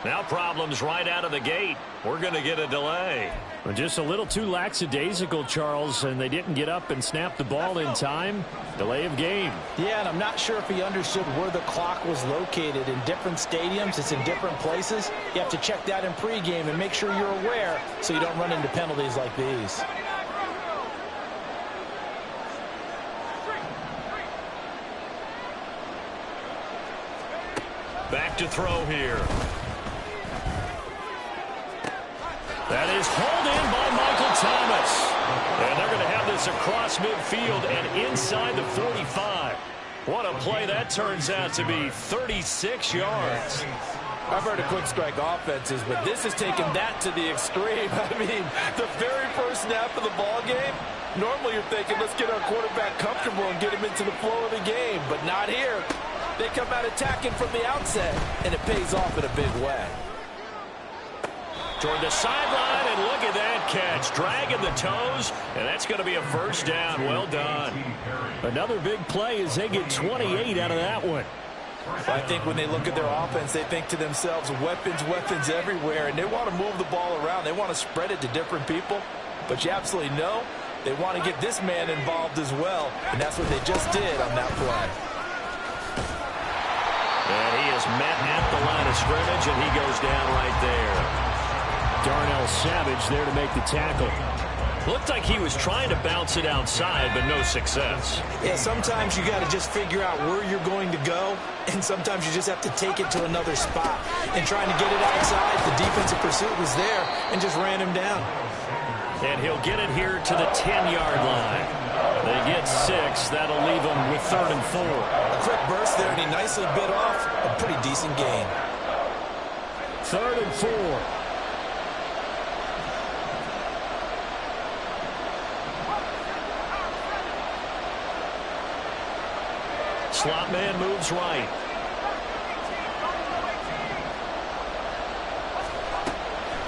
Now problems right out of the gate. We're going to get a delay. Well, just a little too lackadaisical, Charles, and they didn't get up and snap the ball in time. Delay of game. Yeah, and I'm not sure if he understood where the clock was located. In different stadiums, it's in different places. You have to check that in pregame and make sure you're aware so you don't run into penalties like these. Back to throw here. That is hauled in by Michael Thomas. And they're going to have this across midfield and inside the 45. What a play that turns out to be, 36 yards. I've heard of quick strike offenses, but this has taken that to the extreme. I mean, the very first snap of the ball game, normally you're thinking, let's get our quarterback comfortable and get him into the flow of the game, but not here. They come out attacking from the outset, and it pays off in a big way. Toward the sideline, and look at that catch. Dragging the toes, and that's going to be a first down. Well done. Another big play as they get 28 out of that one. I think when they look at their offense, they think to themselves, weapons, weapons everywhere, and they want to move the ball around. They want to spread it to different people, but you absolutely know they want to get this man involved as well, and that's what they just did on that play. And he is met at the line of scrimmage, and he goes down right there. Darnell Savage there to make the tackle. Looked like he was trying to bounce it outside, but no success. Yeah, sometimes you got to just figure out where you're going to go, and sometimes you just have to take it to another spot. And trying to get it outside, the defensive pursuit was there and just ran him down. And he'll get it here to the 10-yard line. They get 6. That'll leave them with 3rd and 4. A quick burst there, and he nicely bit off a pretty decent gain. 3rd and 4. Slot man moves right.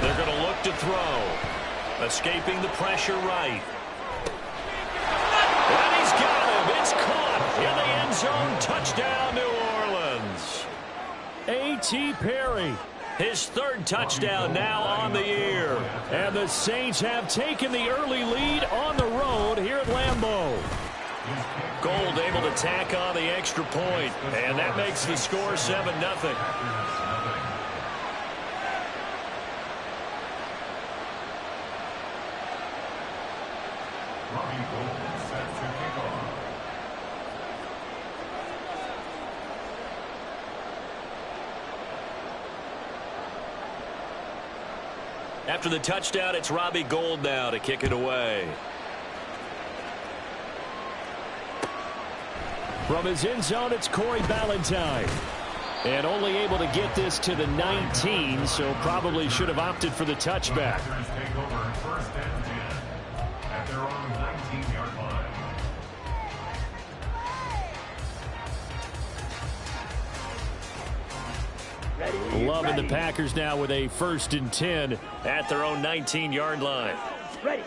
They're going to look to throw. Escaping the pressure right. And he's got him. It's caught in the end zone. Touchdown, New Orleans. A.T. Perry. His 3rd touchdown now on the year. And the Saints have taken the early lead on the road here at Lambeau. Gold able to tack on the extra point, and that makes the score 7-0. After the touchdown, it's Robbie Gould now to kick it away. From his end zone, it's Corey Ballantyne. And only able to get this to the 19, so probably should have opted for the touchback. Loving the Packers now with a 1st and 10 at their own 19-yard line. Ready.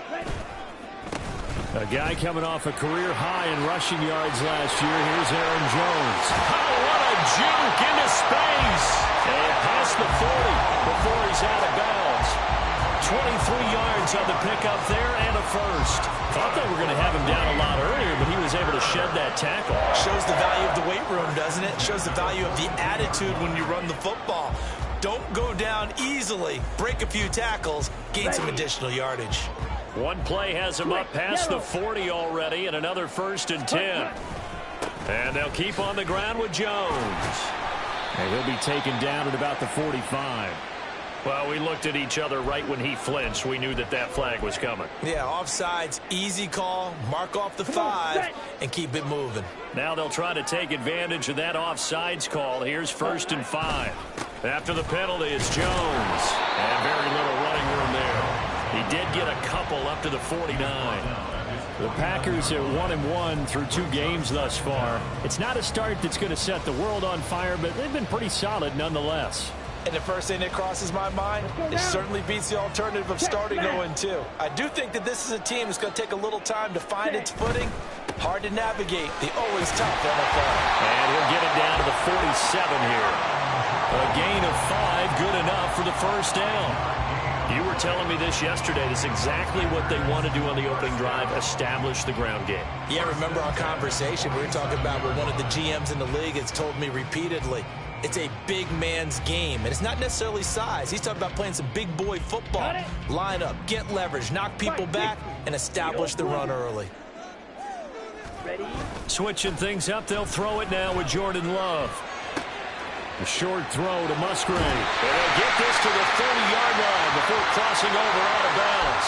A guy coming off a career high in rushing yards last year. Here's Aaron Jones. Oh, what a juke into space. And past the 40 before he's out of bounds. 23 yards on the pickup there and a first. Thought they were going to have him down a lot earlier, but he was able to shed that tackle. Shows the value of the weight room, doesn't it? Shows the value of the attitude when you run the football. Don't go down easily. Break a few tackles. Gain some additional yardage. One play has him up past the 40 already, and another 1st and 10. And they'll keep on the ground with Jones. And he'll be taken down at about the 45. Well, we looked at each other right when he flinched. We knew that that flag was coming. Yeah, offsides, easy call, mark off the 5, and keep it moving. Now they'll try to take advantage of that offsides call. Here's 1st and 5. After the penalty, it's Jones. And very little running room there. He did get a couple up to the 49. The Packers are 1-1 through 2 games thus far. It's not a start that's going to set the world on fire, but they've been pretty solid nonetheless. And the first thing that crosses my mind, it certainly beats the alternative of starting 0-2. I do think that this is a team that's going to take a little time to find its footing. Hard to navigate the always tough NFL. And he'll get it down to the 47 here. A gain of 5, good enough for the first down. You were telling me this yesterday. That's exactly what they want to do on the opening drive, establish the ground game. Yeah, remember our conversation we were talking about where one of the GMs in the league has told me repeatedly, it's a big man's game. And it's not necessarily size. He's talking about playing some big boy football. Line up, get leverage, knock people back, and establish the run early. Switching things up, they'll throw it now with Jordan Love. A short throw to Musgrave. And they'll get this to the 30-yard line before crossing over out of bounds.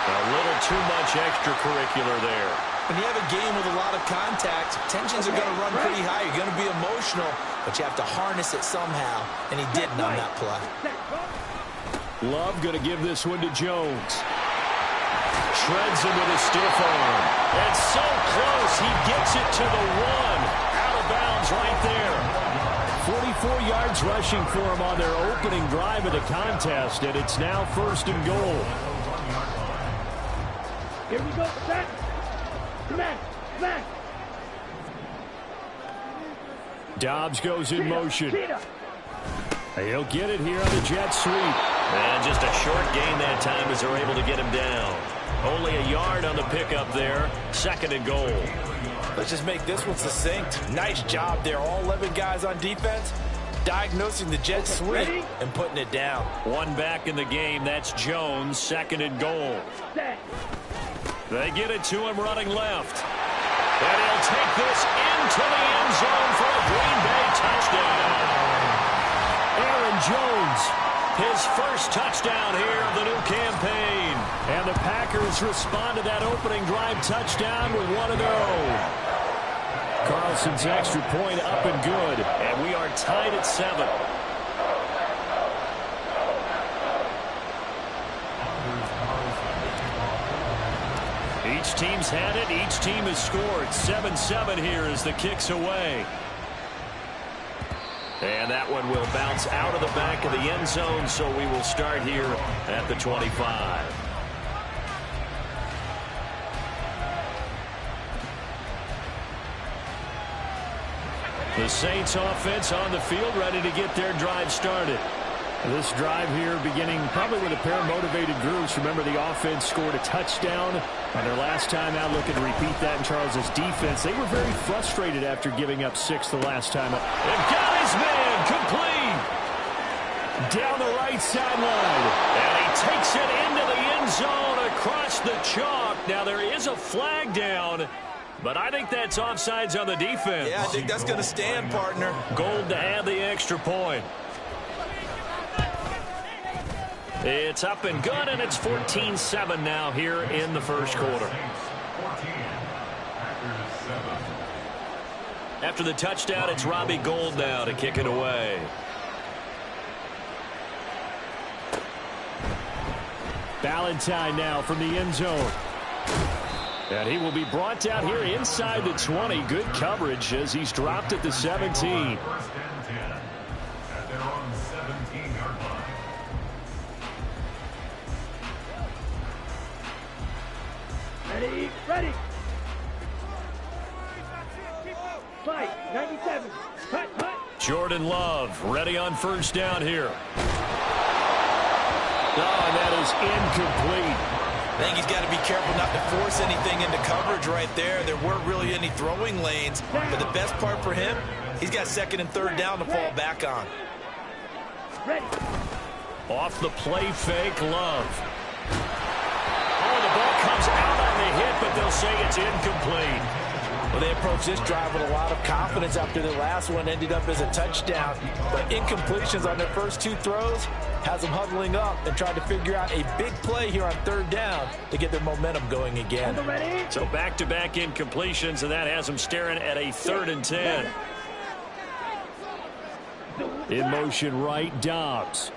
A little too much extracurricular there. When you have a game with a lot of contact, tensions are going to run pretty high. You're going to be emotional, but you have to harness it somehow, and he didn't on that play. Love going to give this one to Jones. Shreds him with a stiff arm. And so close, he gets it to the 1. Out of bounds right there. 44 yards rushing for him on their opening drive of the contest, and it's now 1st and goal. Here we go, back. Back. Dobbs goes in motion. He'll get it here on the jet sweep. And just a short gain that time as they're able to get him down. Only a yard on the pickup there. 2nd and goal. Let's just make this one succinct. Nice job there. All 11 guys on defense diagnosing the jet sweep and putting it down. One back in the game. That's Jones. 2nd and goal. They get it to him running left. And he'll take this into the end zone for a Green Bay touchdown. Aaron Jones, his first touchdown here of the new campaign. And the Packers respond to that opening drive touchdown with one of their own. Carlson's extra point up and good. And we are tied at 7. Each team's had it. Each team has scored. 7-7 here as the kick's away. And that one will bounce out of the back of the end zone, so we will start here at the 25. The Saints offense on the field, ready to get their drive started. This drive here beginning probably with a pair of motivated groups. Remember, the offense scored a touchdown on their last time out. Looking to repeat that in Charles's defense. They were very frustrated after giving up 6 the last time out. They've got his man complete. Down the right sideline. And he takes it into the end zone across the chalk. Now, there is a flag down, but I think that's offsides on the defense. Yeah, I think that's going to stand, partner. Gold to add the extra point. It's up and good, and it's 14-7 now here in the first quarter. After the touchdown, it's Robbie Gould now to kick it away. Ballantyne now from the end zone. And he will be brought down here inside the 20. Good coverage as he's dropped at the 17. Ready. Fight, 97. Cut. Jordan Love ready on first down here. Oh, and that is incomplete. I think he's got to be careful not to force anything into coverage right there. There weren't really any throwing lanes, but the best part for him, he's got 2nd and 3rd down to fall back on. Ready. Off the play fake, Love. Oh, the ball comes out on the hit, but they'll say it's incomplete. Well, they approached this drive with a lot of confidence after the last one ended up as a touchdown. But incompletions on their first 2 throws has them huddling up and trying to figure out a big play here on 3rd down to get their momentum going again. So back-to-back incompletions, and that has them staring at a 3rd and 10. In motion right, Dobbs.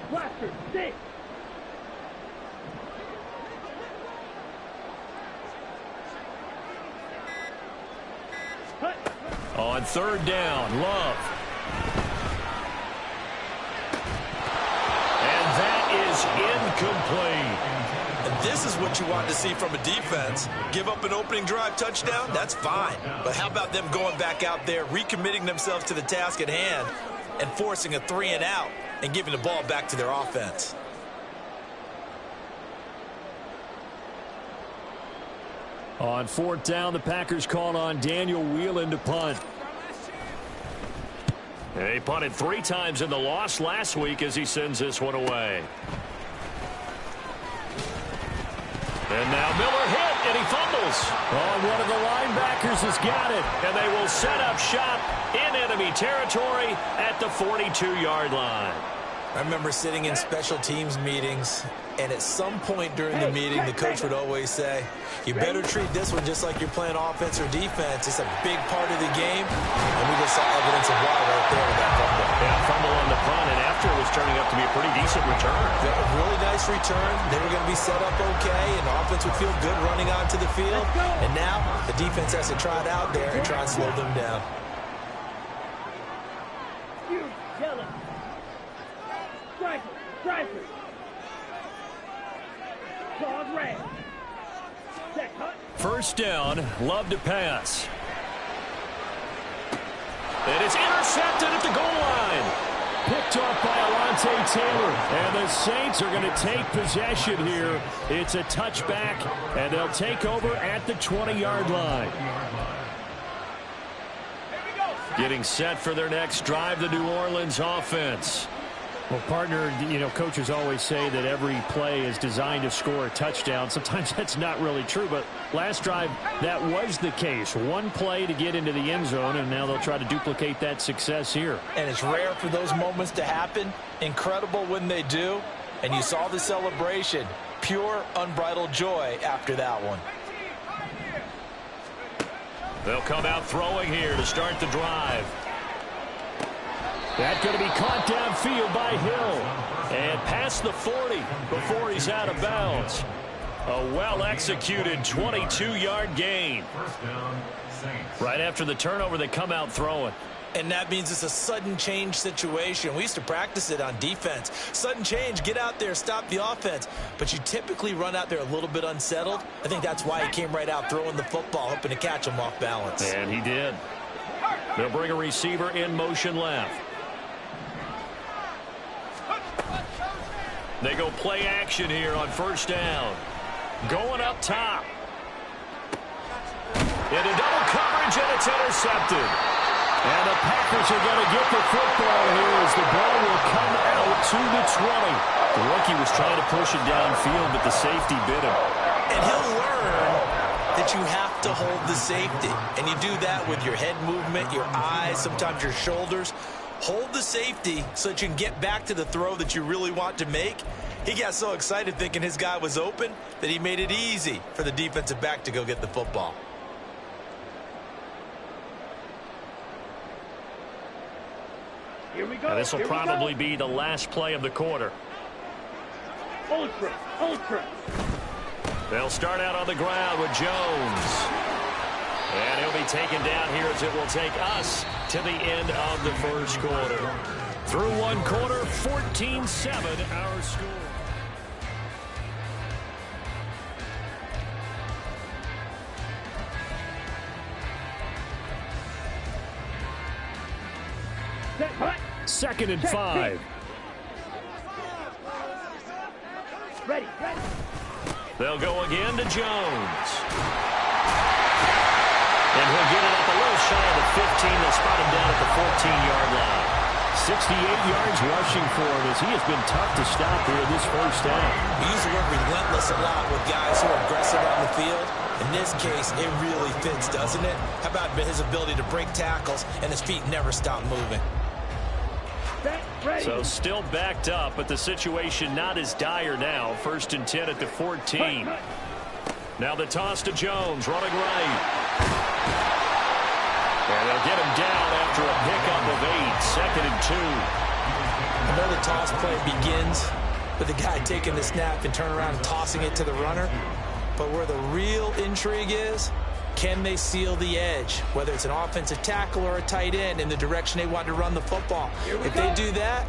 Blaster, 6. On 3rd down, Love. And that is incomplete. And this is what you want to see from a defense. Give up an opening drive touchdown, that's fine. But how about them going back out there, recommitting themselves to the task at hand, and forcing a 3-and-out and giving the ball back to their offense? On 4th down, the Packers called on Daniel Whelan to punt. He punted 3 times in the loss last week as he sends this one away. And now Miller hit, and he fumbles. Oh, one of the linebackers has got it. And they will set up shop in enemy territory at the 42-yard line. I remember sitting in special teams meetings, and at some point during the meeting, the coach would always say, you better treat this one just like you're playing offense or defense. It's a big part of the game, and we just saw evidence of why right there with that fumble. Yeah, fumble on the punt, and after it was turning up to be a pretty decent return. Yeah, a really nice return. They were going to be set up okay, and the offense would feel good running onto the field. And now the defense has to try it out there and try and slow them down. Striker. Claws red. First down, Love to pass. It is intercepted at the goal line. Picked off by Alontae Taylor. And the Saints are going to take possession here. It's a touchback, and they'll take over at the 20-yard line. Getting set for their next drive, the New Orleans offense. Well, partner, coaches always say that every play is designed to score a touchdown. Sometimes that's not really true, but last drive, that was the case. One play to get into the end zone, and now they'll try to duplicate that success here. And it's rare for those moments to happen. Incredible when they do. And you saw the celebration. Pure, unbridled joy after that one. They'll come out throwing here to start the drive. That's going to be caught downfield by Hill. And past the 40 before he's out of bounds. A well-executed 22-yard gain. Right after the turnover, they come out throwing. And that means it's a sudden change situation. We used to practice it on defense. Sudden change, get out there, stop the offense. But you typically run out there a little bit unsettled. I think that's why he came right out throwing the football, hoping to catch him off balance. And he did. They'll bring a receiver in motion left. They go play action here on first down. Going up top. Into double coverage, and it's intercepted. And the Packers are going to get the football here as the ball will come out to the 20. The rookie was trying to push it downfield, but the safety bit him. And he'll learn that you have to hold the safety. And you do that with your head movement, your eyes, sometimes your shoulders. Hold the safety so that you can get back to the throw that you really want to make. He got so excited thinking his guy was open that he made it easy for the defensive back to go get the football. Here we go. Now this will probably be the last play of the quarter. Ultra. They'll start out on the ground with Jones. And he'll be taken down here as it will take us to the end of the first quarter. Through one quarter, 14-7 our score. Second and 5. Ready. They'll go again to Jones. And he'll get it up a little shy of the 15. They'll spot him down at the 14-yard line. 68 yards rushing for him as he has been tough to stop here this first down. We use the word relentless a lot with guys who are aggressive on the field. In this case, it really fits, doesn't it? How about his ability to break tackles and his feet never stop moving? So still backed up, but the situation not as dire now. First and 10 at the 14. Now the toss to Jones, running right. And they'll get him down after a pickup of 8. 2nd and 2. I know the toss play begins with the guy taking the snap and turning around and tossing it to the runner. But where the real intrigue is, can they seal the edge, whether it's an offensive tackle or a tight end, in the direction they want to run the football? If they do that,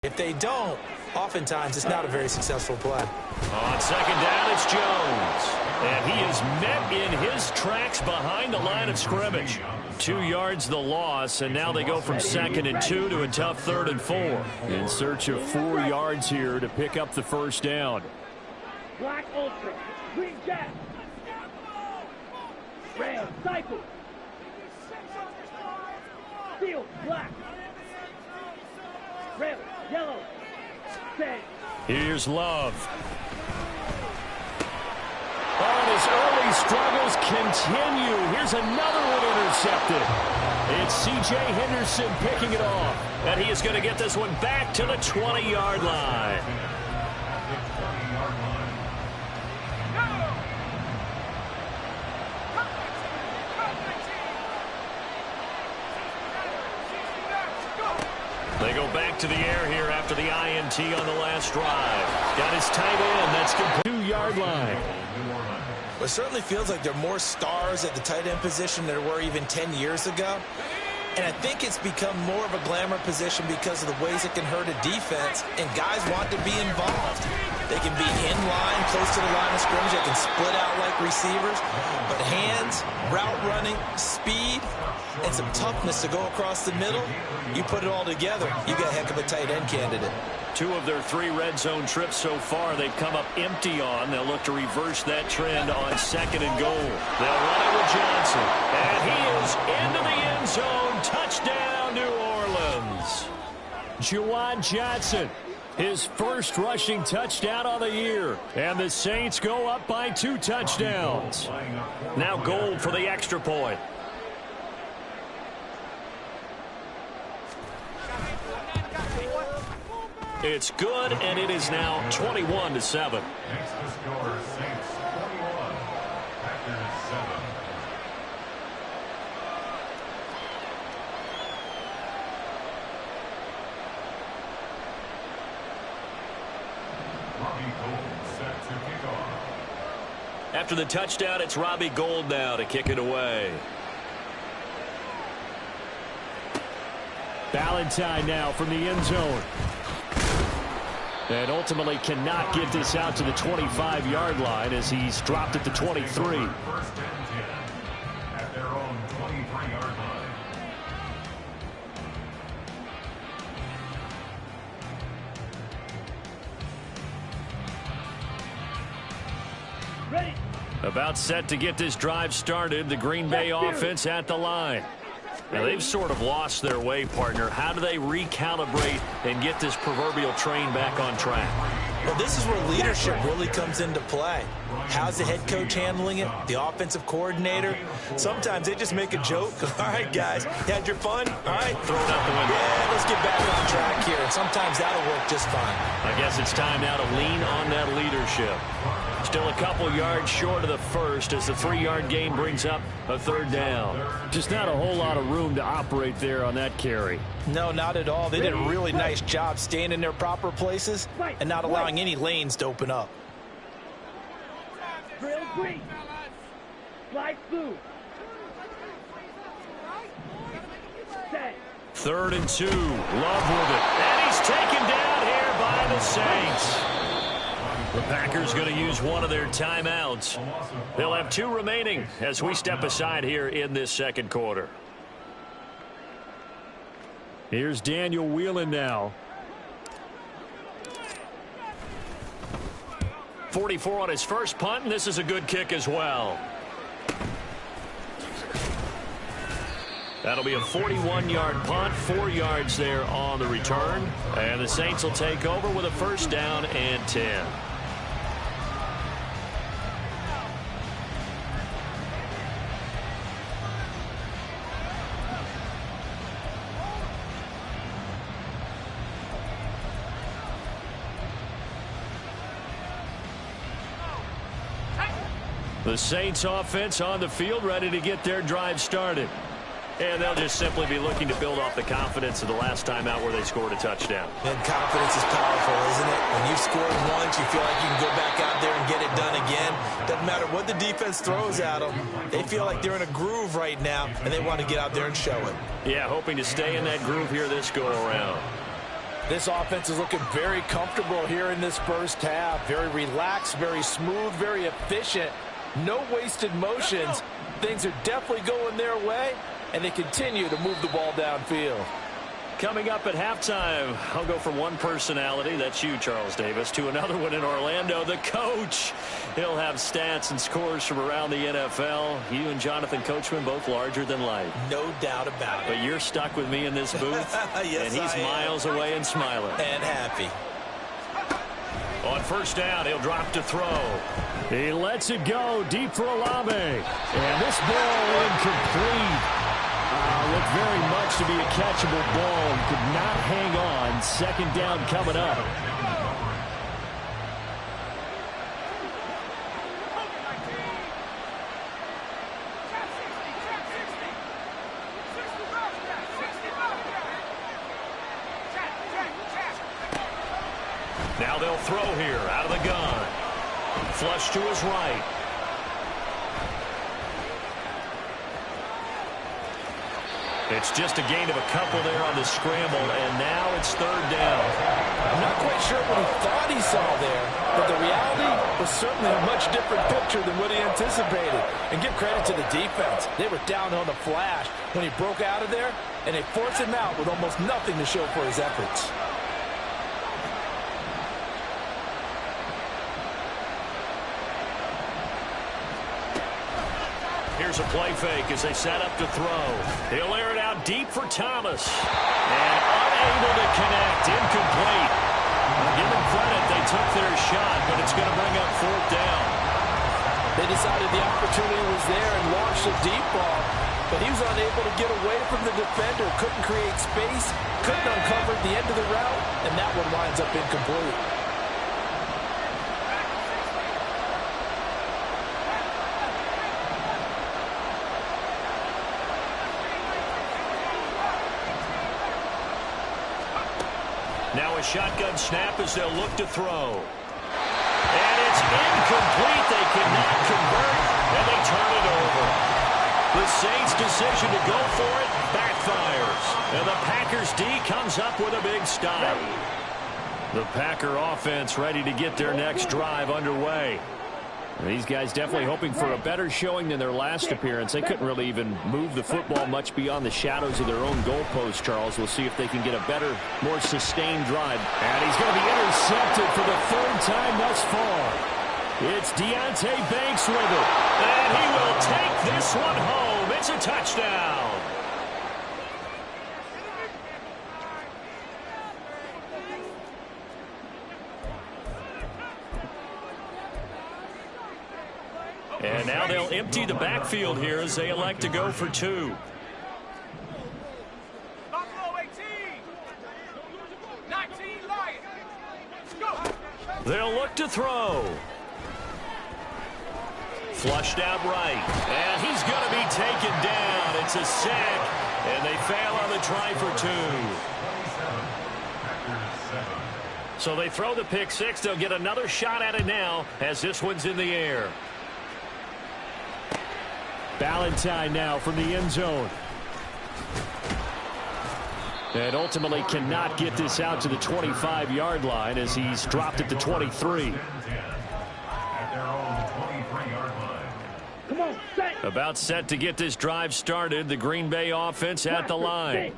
if they don't, oftentimes it's not a very successful play. On second down, it's Jones. And he is met in his tracks behind the line of scrimmage. 2 yards the loss, and now they go from 2nd and 2 to a tough 3rd and 4. In search of 4 yards here to pick up the first down. Black Ultra. Green Jack. Red Cycle. Steel. Black. Red. Yellow. Red. Here's Love. Oh, and his early struggles continue. Here's another one intercepted. It's C.J. Henderson picking it off. And he is going to get this one back to the 20-yard line. They go back to the air here after the INT on the last drive. Got his tight end. That's the 2-yard line. Well, it certainly feels like there are more stars at the tight end position than there were even 10 years ago. And I think it's become more of a glamour position because of the ways it can hurt a defense, and guys want to be involved. They can be in line, close to the line of scrimmage. They can split out like receivers. But hands, route running, speed, and some toughness to go across the middle, you put it all together, you got a heck of a tight end candidate. 2 of their 3 red zone trips so far they've come up empty on. They'll look to reverse that trend on 2nd and goal. They'll run it with Johnson. And he is into the end zone. Touchdown, New Orleans. Juwan Johnson, his first rushing touchdown of the year. And the Saints go up by 2 touchdowns. Now Gold for the extra point. It's good, and it is now 21-7. Next to score, Saints 21, Packers 7. Robbie Gould set to kick off. After the touchdown, it's Robbie Gould now to kick it away. Valentine now from the end zone. And ultimately cannot get this out to the 25-yard line as he's dropped at the 23. First and 10 at their own 23-yard line. Ready. About set to get this drive started. The Green Bay offense at the line. Now, they've sort of lost their way, partner. How do they recalibrate and get this proverbial train back on track? Well, this is where leadership really comes into play. How's the head coach handling it? The offensive coordinator? Sometimes they just make a joke. All right, guys, you had your fun? All right, Throw it out the window. yeah, let's get back on track here. And sometimes that'll work just fine. I guess it's time now to lean on that leadership. Still a couple yards short of the first as the 3-yard gain brings up a 3rd down. Just not a whole lot of room to operate there on that carry. No, not at all. They did a really nice job staying in their proper places and not allowing any lanes to open up. Drill green. Light blue. Set. 3rd and 2. Love with it. And he's taken down here by the Saints. The Packers going to use one of their timeouts. They'll have 2 remaining as we step aside here in this 2nd quarter. Here's Daniel Whelan now. 44 on his first punt, and this is a good kick as well. That'll be a 41-yard punt, 4 yards there on the return. And the Saints will take over with a 1st down and 10. The Saints offense on the field, ready to get their drive started. And they'll just simply be looking to build off the confidence of the last time out where they scored a touchdown. And confidence is powerful, isn't it? When you've scored once, you feel like you can go back out there and get it done again. Doesn't matter what the defense throws at them. They feel like they're in a groove right now, and they want to get out there and show it. Yeah, hoping to stay in that groove here this go-around. This offense is looking very comfortable here in this first half. Very relaxed, very smooth, very efficient. No wasted motions. Things are definitely going their way, and they continue to move the ball downfield. Coming up at halftime, I'll go from one personality, that's you, Charles Davis, to another one in Orlando, the coach. He'll have stats and scores from around the NFL. You and Jonathan Coachman both larger than life. No doubt about it. But you're stuck with me in this booth, yes, and he's miles away and smiling. And happy. On first down, he'll drop to throw. He lets it go deep for Olave. And this ball incomplete. Looked very much to be a catchable ball. Could not hang on. Second down coming up. Now they'll throw here out of the gun. Flush to his right. It's just a gain of a couple there on the scramble, and now it's third down. I'm not quite sure what he thought he saw there, but the reality was certainly a much different picture than what he anticipated. And give credit to the defense. They were down on the flash when he broke out of there, and they forced him out with almost nothing to show for his efforts. Here's a play fake as they set up to throw. He'll air it out deep for Thomas. And unable to connect. Incomplete. Give them credit. They took their shot, but it's going to bring up fourth down. They decided the opportunity was there and launched a deep ball, but he was unable to get away from the defender. Couldn't create space. Couldn't uncover the end of the route, and that one winds up incomplete. Now a shotgun snap as they'll look to throw. And it's incomplete. They cannot convert, and they turn it over. The Saints' decision to go for it backfires. And the Packers' D comes up with a big stop. The Packer offense ready to get their next drive underway. And these guys definitely hoping for a better showing than their last appearance. They couldn't really even move the football much beyond the shadows of their own goalpost, Charles. We'll see if they can get a better, more sustained drive. And he's going to be intercepted for the third time thus far. It's Deonte Banks with it. And he will take this one home. It's a touchdown. And now they'll empty the backfield here as they elect to go for two. They'll look to throw. Flushed out right. And he's going to be taken down. It's a sack. And they fail on the try for two. So they throw the pick six. They'll get another shot at it now as this one's in the air. Ballantyne now from the end zone. And ultimately cannot get this out to the 25-yard line as he's dropped at the 23. Come on, set. About set to get this drive started. The Green Bay offense at the line.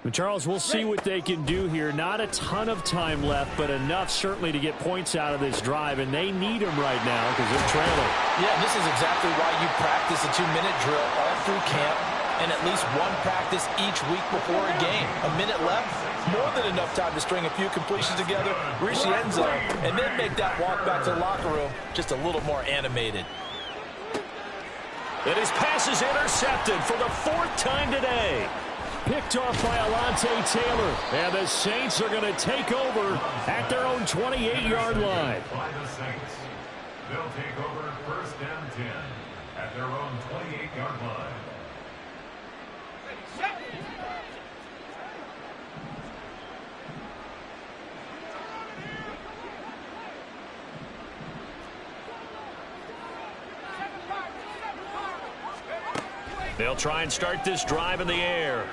But Charles, we'll see what they can do here. Not a ton of time left, but enough certainly to get points out of this drive, and they need them right now because they're trailing. Yeah, this is exactly why you practice a 2-minute drill all through camp and at least one practice each week before a game. A minute left, more than enough time to string a few completions together, reach the end zone, and then make that walk back to the locker room just a little more animated. And his pass is intercepted for the fourth time today. Picked off by Alontae Taylor. And the Saints are going to take over at their own 28-yard line. By the Saints. They'll take over first and 10 at their own 28-yard line. They'll try and start this drive in the air.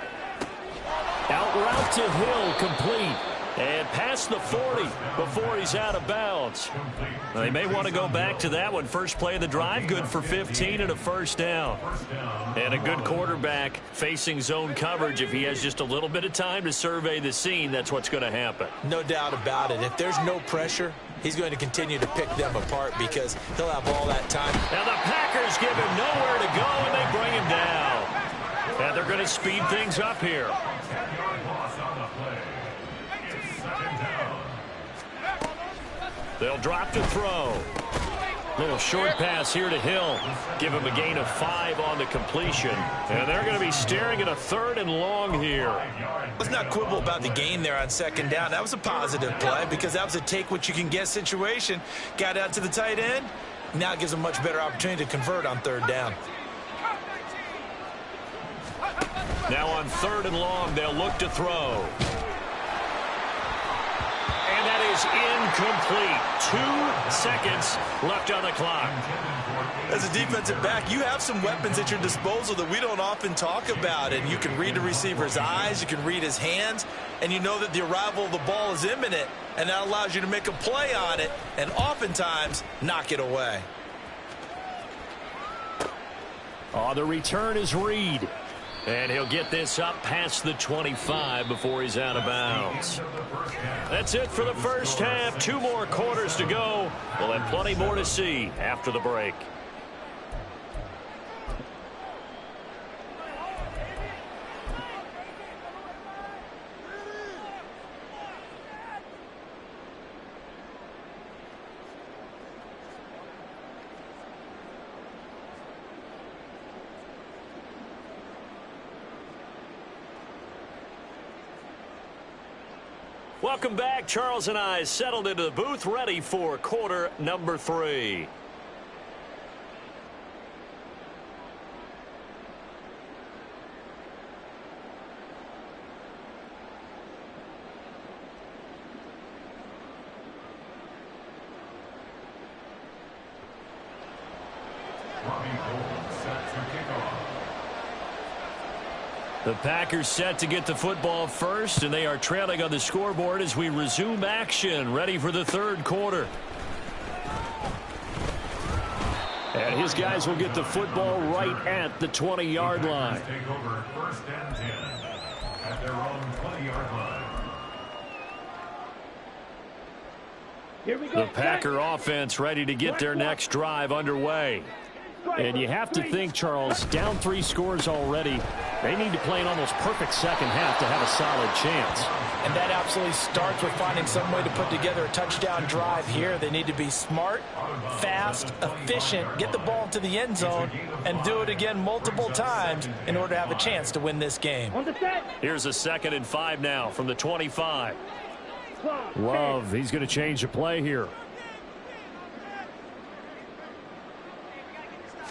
Out route to Hill, complete. And past the 40 before he's out of bounds. They may want to go back to that one. First play of the drive, good for 15 and a first down. And a good quarterback facing zone coverage. If he has just a little bit of time to survey the scene, that's what's going to happen. No doubt about it. If there's no pressure, he's going to continue to pick them apart because he'll have all that time. Now the Packers give him nowhere to go, and they bring him down. And they're going to speed things up here. They'll drop to throw. Little short pass here to Hill. Give him a gain of 5 on the completion. And they're going to be staring at a 3rd and long here. Let's not quibble about the gain there on 2nd down. That was a positive play because that was a take-what-you-can-get situation. Got out to the tight end. Now it gives them a much better opportunity to convert on 3rd down. Now on 3rd and long, they'll look to throw. And that is incomplete. 2 seconds left on the clock. As a defensive back, you have some weapons at your disposal that we don't often talk about. And you can read the receiver's eyes, you can read his hands, and you know that the arrival of the ball is imminent. And that allows you to make a play on it and oftentimes knock it away. Oh, the return is Reed. And he'll get this up past the 25 before he's out of bounds. That's it for the first half. 2 more quarters to go. We'll have plenty more to see after the break. Welcome back. Charles and I settled into the booth, ready for quarter number 3. The Packers set to get the football first, and they are trailing on the scoreboard as we resume action, ready for the 3rd quarter. And his guys will get the football right at the 20-yard line. Take over 1st and 10 at their own 20-yard line. Here we go. The Packer offense ready to get their next drive underway. And you have to think, Charles, down 3 scores already. They need to play an almost perfect second half to have a solid chance. And that absolutely starts with finding some way to put together a touchdown drive here. They need to be smart, fast, efficient, get the ball into the end zone, and do it again multiple times in order to have a chance to win this game. On the set. Here's a 2nd and 5 now from the 25. Love, he's going to change the play here.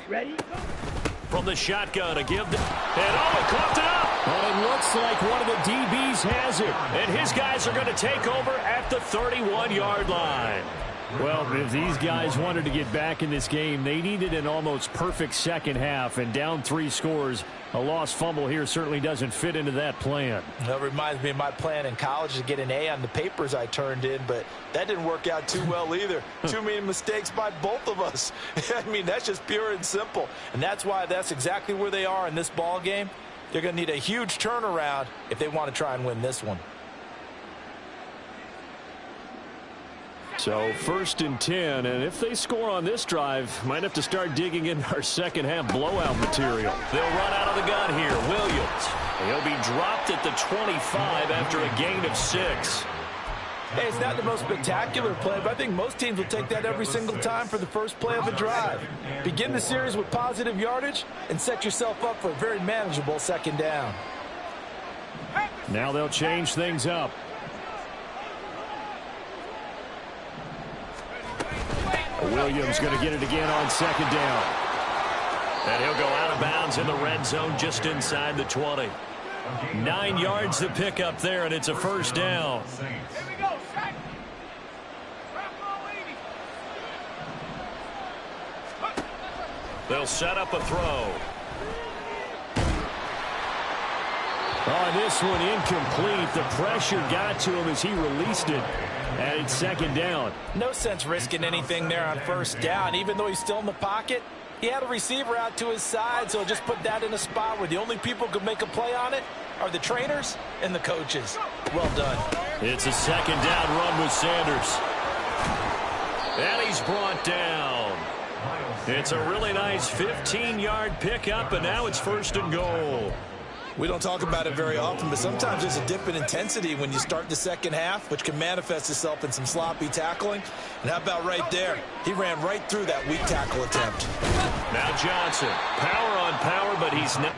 Ready? From the shotgun to give the... And oh, it coughed it up! And it looks like one of the DBs has it. And his guys are going to take over at the 31-yard line. Well, if these guys wanted to get back in this game, they needed an almost perfect second half, and down 3 scores. A lost fumble here certainly doesn't fit into that plan. That reminds me of my plan in college to get an A on the papers I turned in, but that didn't work out too well either. Too many mistakes by both of us. I mean, that's just pure and simple. And that's why that's exactly where they are in this ball game. They're going to need a huge turnaround if they want to try and win this one. So 1st and 10, and if they score on this drive, might have to start digging in our second half blowout material. They'll run out of the gun here. Williams. He'll be dropped at the 25 after a gain of 6. Hey, it's not the most spectacular play, but I think most teams will take that every single time for the first play of a drive. Begin the series with positive yardage and set yourself up for a very manageable 2nd down. Now they'll change things up. Williams going to get it again on 2nd down. And he'll go out of bounds in the red zone just inside the 20. 9 yards to pick up there, and it's a 1st down. They'll set up a throw. Oh, this one incomplete. The pressure got to him as he released it. And it's second down. No sense risking anything there on first down. Even though he's still in the pocket, he had a receiver out to his side, so just put that in a spot where the only people who could make a play on it are the trainers and the coaches. Well done. It's a second down run with Sanders. And he's brought down. It's a really nice 15-yard pickup, and now it's first and goal. We don't talk about it very often, but sometimes there's a dip in intensity when you start the second half, which can manifest itself in some sloppy tackling. And how about right there? He ran right through that weak tackle attempt. Now Johnson, power on power, but he's not.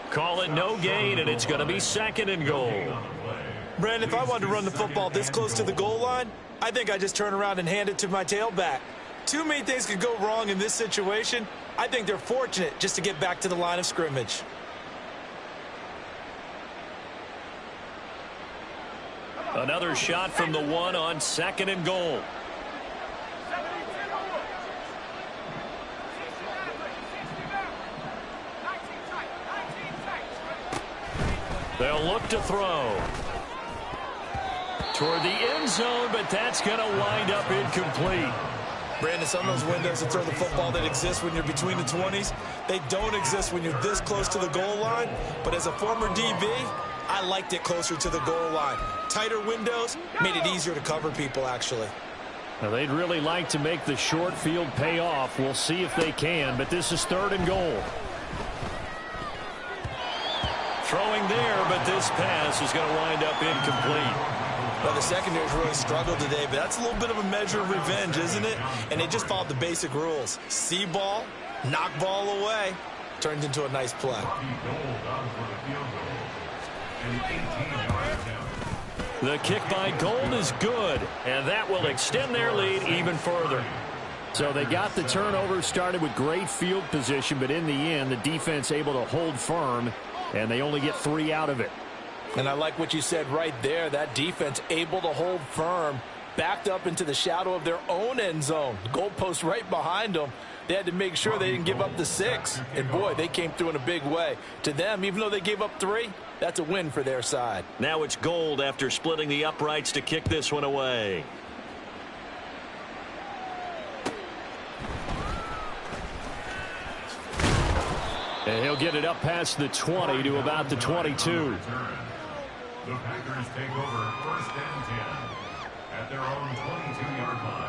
Call it no gain, and it's going to be second and goal. Brandon, if I wanted to run the football this close to the goal line, I think I just turn around and hand it to my tailback. Too many things could go wrong in this situation. I think they're fortunate just to get back to the line of scrimmage. Another shot from the one on second and goal. They'll look to throw toward the end zone, but that's going to wind up incomplete. Brandon, some of those windows to throw the football that exist when you're between the 20s, they don't exist when you're this close to the goal line. But as a former DB, I liked it closer to the goal line. Tighter windows made it easier to cover people, actually. Now, they'd really like to make the short field pay off. We'll see if they can, but this is third and goal. Throwing there, but this pass is going to wind up incomplete. Well, the secondary's really struggled today, but that's a little bit of a measure of revenge, isn't it? And they just followed the basic rules. See ball, knock ball away. Turned into a nice play. The kick by Gold is good, and that will extend their lead even further. So they got the turnover, started with great field position, but in the end, the defense able to hold firm, and they only get 3 out of it. And I like what you said right there. That defense able to hold firm, backed up into the shadow of their own end zone. Goalpost right behind them. They had to make sure they didn't give up the 6. And, boy, they came through in a big way. To them, even though they gave up 3, that's a win for their side. Now it's Gold after splitting the uprights to kick this one away. And he'll get it up past the 20 to about the 22. The Packers take over first and 10 at their own 22-yard line.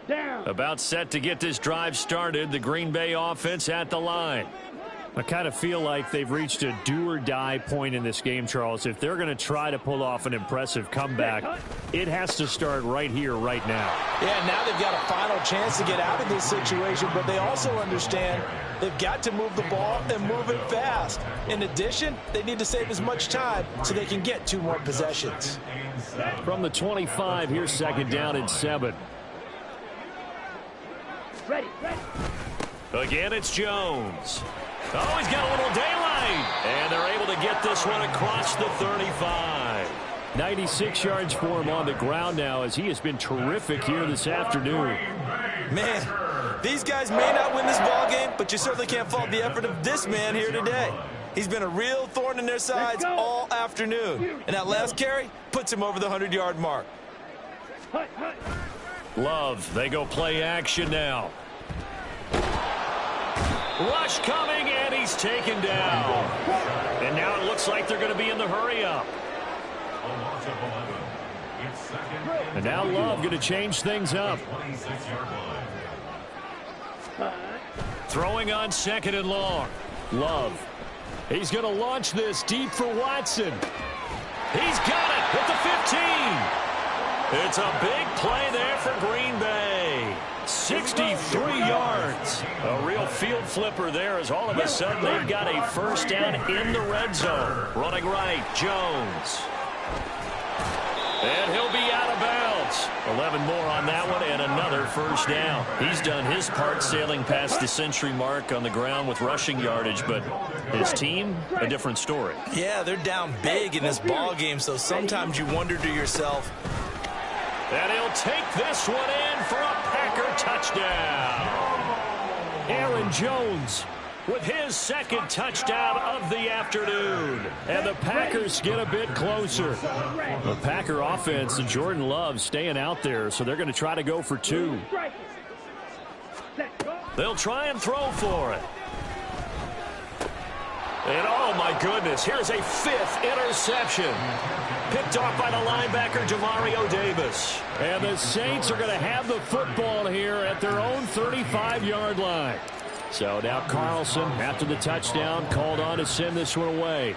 Down. About set to get this drive started, the Green Bay offense at the line. I kind of feel like they've reached a do-or-die point in this game, Charles. If they're going to try to pull off an impressive comeback, it has to start right here, right now. Yeah, now they've got a final chance to get out of this situation, but they also understand they've got to move the ball and move it fast. In addition, they need to save as much time so they can get 2 more possessions. From the 25, here's second down and 7. Ready, ready. Again, it's Jones. Oh, he's got a little daylight. And they're able to get this one across the 35. 96 yards for him on the ground now as he has been terrific here this afternoon. Man, these guys may not win this ball game, but you certainly can't fault the effort of this man here today. He's been a real thorn in their sides all afternoon. And that last carry puts him over the 100-yard mark. Love, they go play action now. Rush coming, and he's taken down. And now it looks like they're going to be in the hurry-up. A loss of 11. It's second And now Love going to change things up. 26-yard line. Throwing on second and long. Love. He's going to launch this deep for Watson. He's got it at the 15. It's a big play there for Green Bay. 63 yards. A real field flipper there as all of a sudden they've got a first down in the red zone. Running right, Jones. And he'll be out of bounds. 11 more on that one and another first down. He's done his part sailing past the century mark on the ground with rushing yardage, but his team, a different story. Yeah, they're down big in this ball game, so sometimes you wonder to yourself. And he'll take this one in for a Packer touchdown. Aaron Jones with his second touchdown of the afternoon. And the Packers get a bit closer. The Packer offense and Jordan Love staying out there, so they're going to try to go for two. They'll try and throw for it. And oh my goodness, here's a fifth interception. Picked off by the linebacker, Demario Davis. And the Saints are going to have the football here at their own 35-yard line. So now Carlson, after the touchdown, called on to send this one away.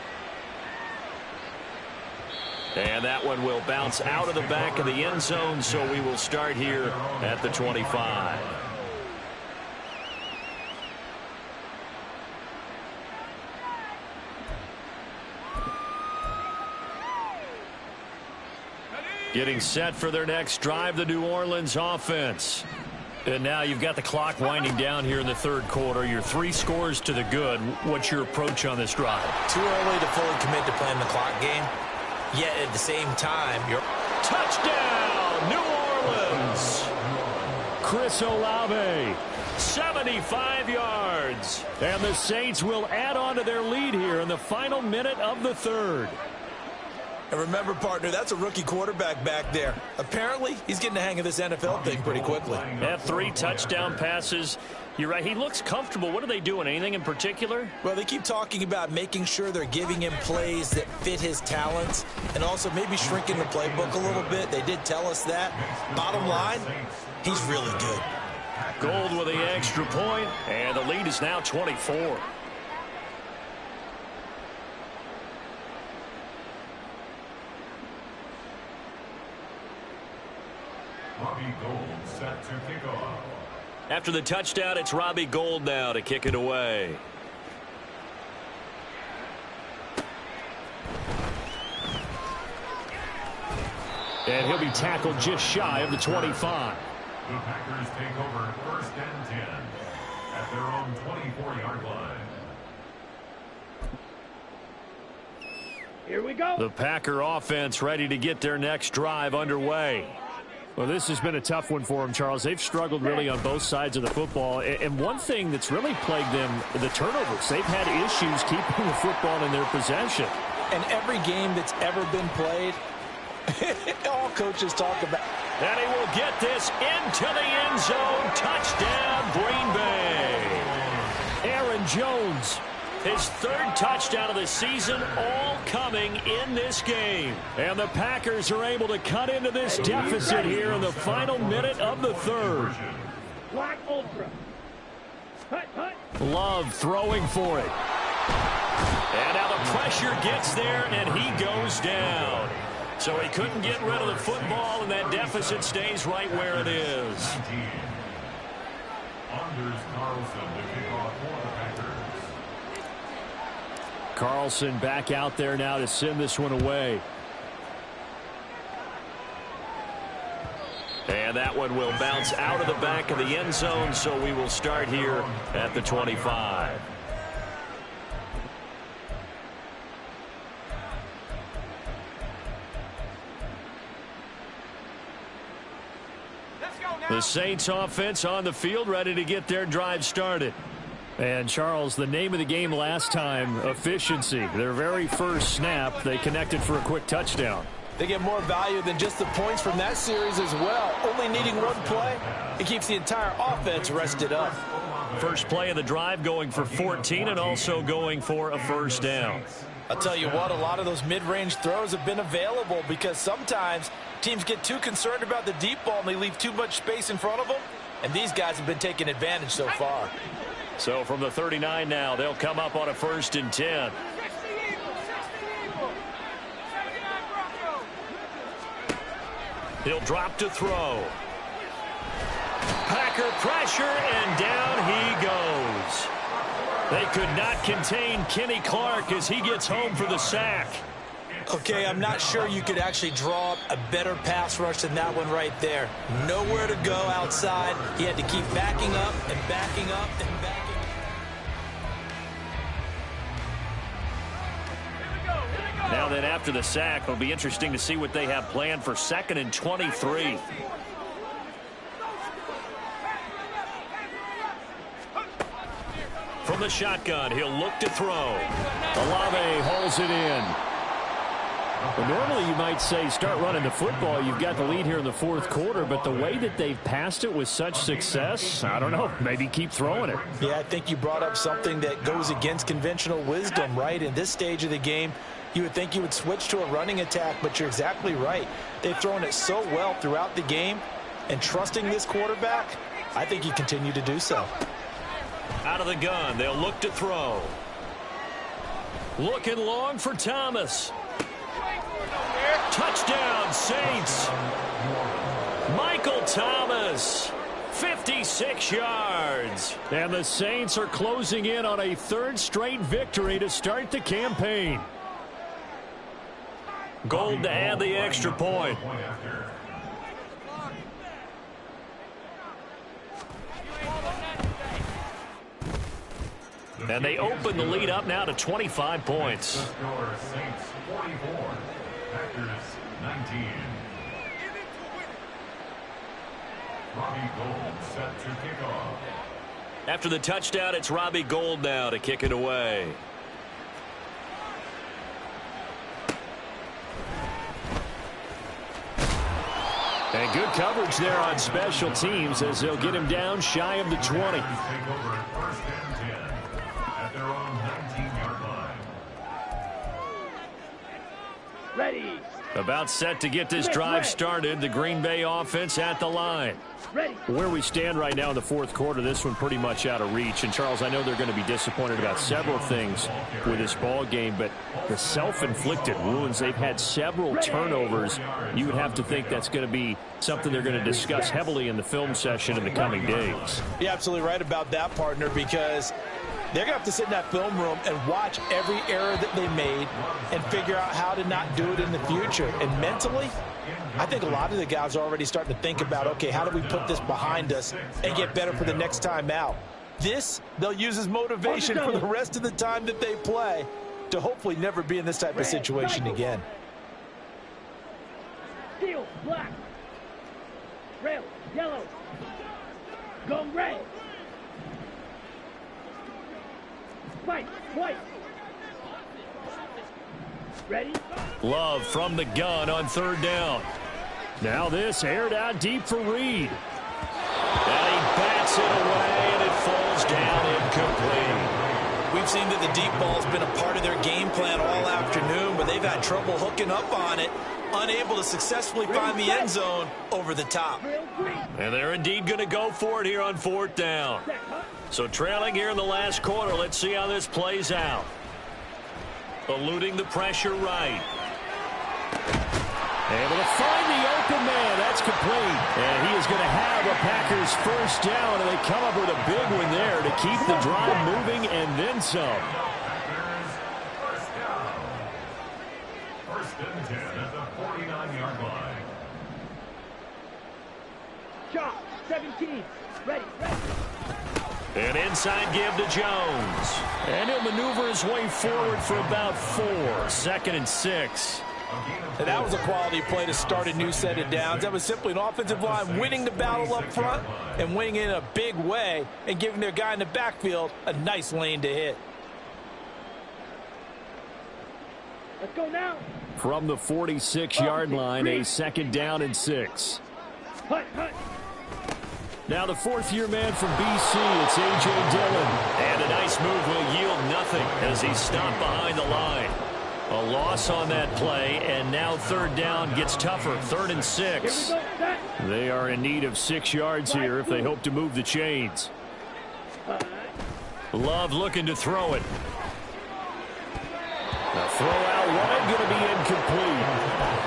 And that one will bounce out of the back of the end zone, so we will start here at the 25. Getting set for their next drive, the New Orleans offense. And now you've got the clock winding down here in the third quarter. You're 3 scores to the good. What's your approach on this drive? Too early to fully commit to playing the clock game. Yet at the same time, you're... Touchdown, New Orleans! Chris Olave, 75 yards. And the Saints will add on to their lead here in the final minute of the third. And remember, partner, that's a rookie quarterback back there. Apparently, he's getting the hang of this NFL thing pretty quickly. Had 3 touchdown passes. You're right, he looks comfortable. What are they doing? Anything in particular? Well, they keep talking about making sure they're giving him plays that fit his talents and also maybe shrinking the playbook a little bit. They did tell us that. Bottom line, he's really good. Gold with the extra point, and the lead is now 24. Robbie Gould set to kick off. After the touchdown, it's Robbie Gould now to kick it away. And he'll be tackled just shy of the 25. The Packers take over first and 10 at their own 24-yard line. Here we go. The Packer offense ready to get their next drive underway. Well, this has been a tough one for them, Charles. They've struggled really on both sides of the football. And one thing that's really plagued them, the turnovers. They've had issues keeping the football in their possession. And every game that's ever been played, all coaches talk about. And he will get this into the end zone. Touchdown, Green Bay. Aaron Jones, his 3rd touchdown of the season, all coming in this game. And the Packers are able to cut into this deficit here in the final minute of the third. Black Ultra. Hut, hut. Love throwing for it. And now the pressure gets there, and he goes down. So he couldn't get rid of the football, and that deficit stays right where it is. Anders Carlson to kick off for the Packers. Carlson back out there now to send this one away. And that one will bounce out of the back of the end zone, so we will start here at the 25. The Saints offense on the field, ready to get their drive started. And, Charles, the name of the game last time, efficiency. Their very first snap, they connected for a quick touchdown. They get more value than just the points from that series as well. Only needing one play, it keeps the entire offense rested up. First play of the drive going for 14 and also going for a first down. I'll tell you what, a lot of those mid-range throws have been available because sometimes teams get too concerned about the deep ball and they leave too much space in front of them, and these guys have been taking advantage so far. So from the 39 now, they'll come up on a 1st and 10. He'll drop to throw. Packer pressure, and down he goes. They could not contain Kenny Clark as he gets home for the sack. Okay, I'm not sure you could actually draw up a better pass rush than that one right there. Nowhere to go outside. He had to keep backing up and backing up and backing up. Now then, after the sack, it'll be interesting to see what they have planned for 2nd and 23. From the shotgun, he'll look to throw. Olave holds it in. Well, normally you might say start running the football. You've got the lead here in the 4th quarter, but the way that they've passed it with such success, I don't know, maybe keep throwing it. Yeah, I think you brought up something that goes against conventional wisdom, right? In this stage of the game, you would think you would switch to a running attack, but you're exactly right. They've thrown it so well throughout the game, and trusting this quarterback, I think you continue to do so. Out of the gun, they'll look to throw. Looking long for Thomas. Touchdown, Saints. Michael Thomas, 56 yards. And the Saints are closing in on a 3rd straight victory to start the campaign. Gold to add the extra point. And they open the lead up now to 25 points. Saints 44, Packers 19. Robbie Gould set to kick off. After the touchdown, it's Robbie Gould now to kick it away. And good coverage there on special teams as they'll get him down shy of the 20. Take over 1st and 10 at their own 19-yard line. Ready. About set to get this drive started. The Green Bay offense at the line. Ready. Where we stand right now in the 4th quarter, this one pretty much out of reach. And, Charles, I know they're going to be disappointed about several things with this ball game, but the self-inflicted wounds, they've had several turnovers. You would have to think that's going to be something they're going to discuss heavily in the film session in the coming days. You're absolutely right about that, partner, because they're going to have to sit in that film room and watch every error that they made and figure out how to not do it in the future. And mentally, I think a lot of the guys are already starting to think about, okay, how do we put this behind us and get better for the next time out? This, they'll use as motivation for the rest of the time that they play to hopefully never be in this type of situation again. Steel, black. Rail, yellow. Go red. White, white. Ready? Love from the gun on 3rd down. Now this aired out deep for Reed. And he bats it away, and it falls down incomplete. We've seen that the deep ball's been a part of their game plan all afternoon, but they've had trouble hooking up on it, unable to successfully find the end zone over the top. And they're indeed going to go for it here on 4th down. So trailing here in the last quarter, let's see how this plays out. Eluding the pressure right. Able to find the open man. That's complete. And he is going to have a Packers 1st down, and they come up with a big one there to keep the drive moving and then some. Packers 1st down. 1st and 10 at the 49-yard line. Chop, 17. Ready, ready. An inside give to Jones. And he'll maneuver his way forward for about 4. 2nd and 6. And that was a quality play to start a new set of downs. That was simply an offensive line winning the battle up front and winning in a big way and giving their guy in the backfield a nice lane to hit. Let's go now. From the 46-yard line, a 2nd down and 6. Now the 4th-year man from BC, it's A.J. Dillon. And a nice move will yield nothing as he's stopped behind the line. A loss on that play, and now 3rd down gets tougher, 3rd and 6. They are in need of 6 yards here if they hope to move the chains. Love looking to throw it. The throw out wide going to be incomplete.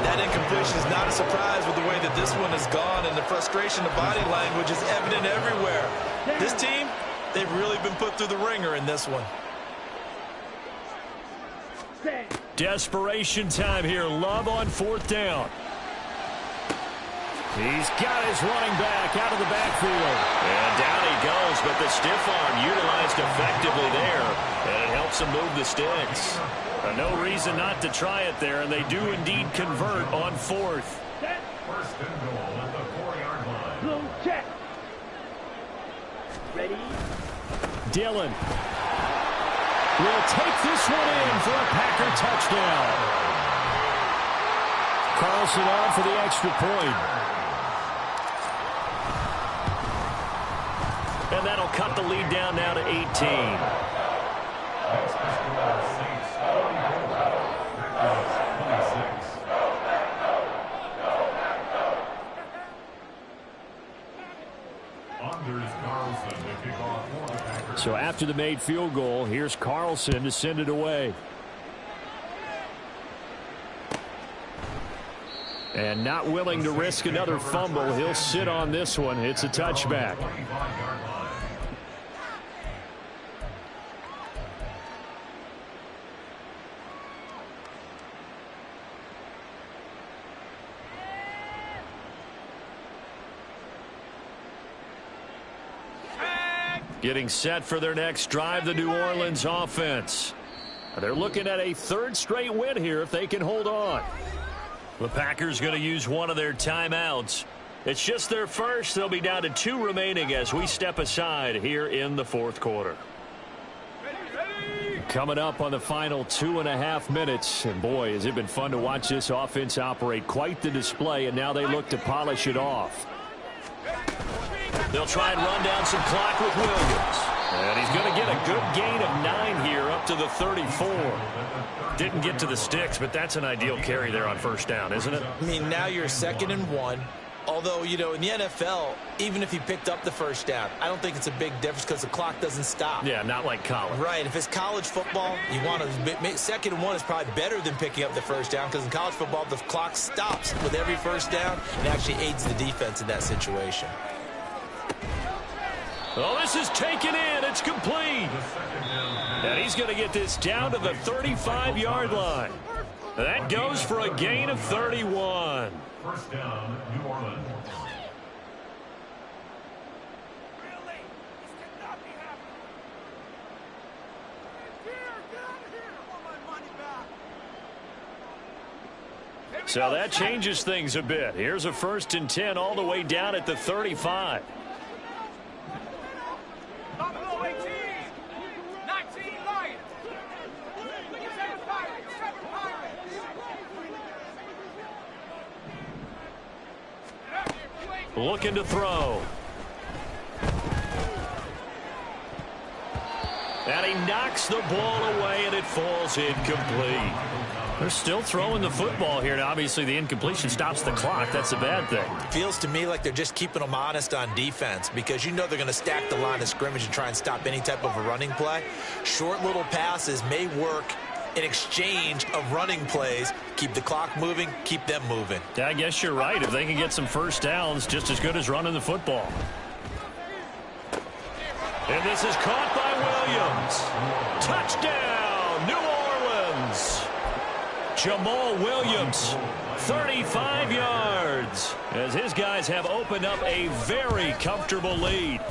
That incompletion is not a surprise with the way that this one has gone, and the frustration of body language is evident everywhere. This team, they've really been put through the ringer in this one. Desperation time here. Love on 4th down. He's got his running back out of the backfield. And down he goes, but the stiff arm utilized effectively there, and it helps him move the sticks. No reason not to try it there, and they do indeed convert on 4th. First and goal at the 4-yard line. Blue check. Ready? Dillon will take this one in for a Packer touchdown. Carlson on for the extra point. And that'll cut the lead down now to 18. So after the made field goal, here's Carlson to send it away. And not willing to risk another fumble, he'll sit on this one. It's a touchback. Getting set for their next drive, the New Orleans offense. They're looking at a 3rd straight win here if they can hold on. The Packers going to use one of their timeouts. It's just their first. They'll be down to 2 remaining as we step aside here in the 4th quarter. Coming up on the final 2.5 minutes. And boy, has it been fun to watch this offense operate. Quite the display, and now they look to polish it off. They'll try and run down some clock with Williams. And he's going to get a good gain of 9 here up to the 34. Didn't get to the sticks, but that's an ideal carry there on 1st down, isn't it? I mean, now you're 2nd and 1. Although, you know, in the NFL, even if he picked up the 1st down, I don't think it's a big difference because the clock doesn't stop. Yeah, not like college. Right. If it's college football, you want to 2nd and 1 is probably better than picking up the 1st down because in college football, the clock stops with every 1st down and actually aids the defense in that situation. Oh, this is taken in. It's complete. And he's going to get this down to the 35-yard line. That goes for a gain of 31. First down, New Orleans. So that changes things a bit. Here's a 1st and 10 all the way down at the 35. Looking to throw. And he knocks the ball away, and it falls incomplete. They're still throwing the football here. Now, obviously, the incompletion stops the clock. That's a bad thing. Feels to me like they're just keeping them honest on defense because you know they're going to stack the line of scrimmage and try and stop any type of a running play. Short little passes may work in exchange of running plays. Keep the clock moving, keep them moving. Yeah, I guess you're right. If they can get some 1st downs, just as good as running the football. And this is caught by Williams. Touchdown, New Orleans. Jamal Williams, 35 yards, as his guys have opened up a very comfortable lead.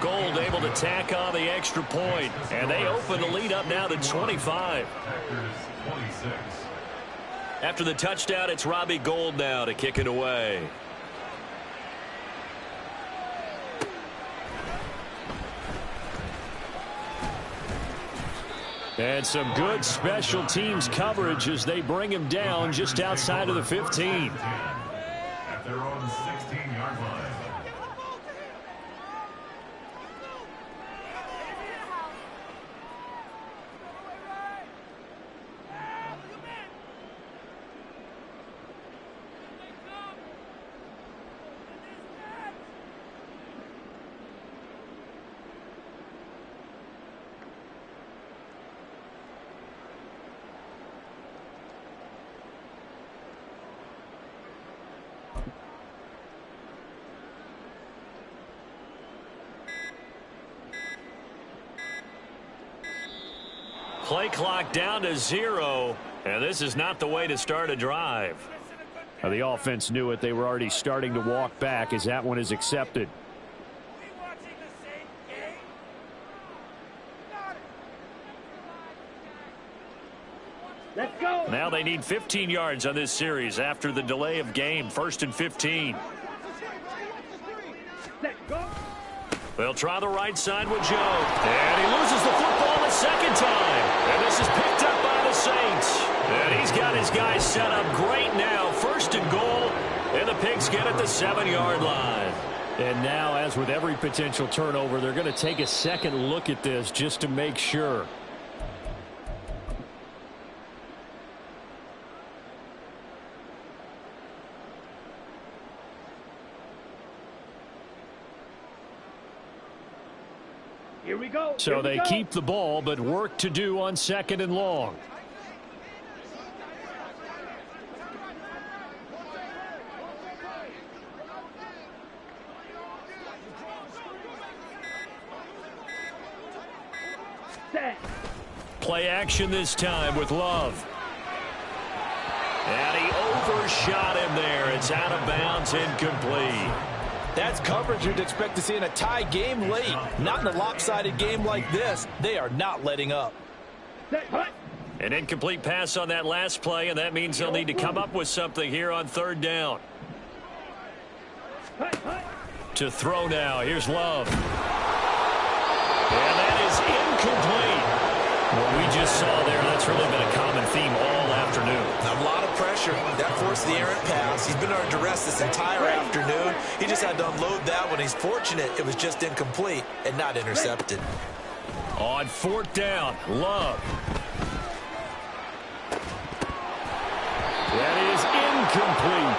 Gold able to tack on the extra point, and they open the lead up now to 25. After the touchdown, it's Robbie Gould now to kick it away. And some good special teams coverage as they bring him down just outside of the 15. At their own 16-yard line. Play clock down to 0, and this is not the way to start a drive. Now, the offense knew it. They were already starting to walk back as that one is accepted. Let's go. Now they need 15 yards on this series after the delay of game. 1st and 15. Let's go. They'll try the right side with Joe. And he loses the football the second time. And this is picked up by the Saints. And he's got his guys set up great now. 1st and goal. And the Pigs get at the 7-yard line. And now, as with every potential turnover, they're going to take a second look at this just to make sure. Here we go. So they keep the ball, but work to do on 2nd and long. Set. Play action this time with Love. And he overshot him there. It's out of bounds, incomplete. That's coverage you'd expect to see in a tie game late. Not in a lopsided game like this. They are not letting up. Set. Hut. An incomplete pass on that last play, and that means they'll need to come up with something here on 3rd down. Hut. Hut. To throw now. Here's Love. And that is incomplete. What we just saw there, that's really been a common theme all afternoon. A lot of pressure. That forced the errant pass. He's been under duress this entire afternoon. He just had to unload that one. He's fortunate it was just incomplete and not intercepted. On 4th down, Love. That is incomplete.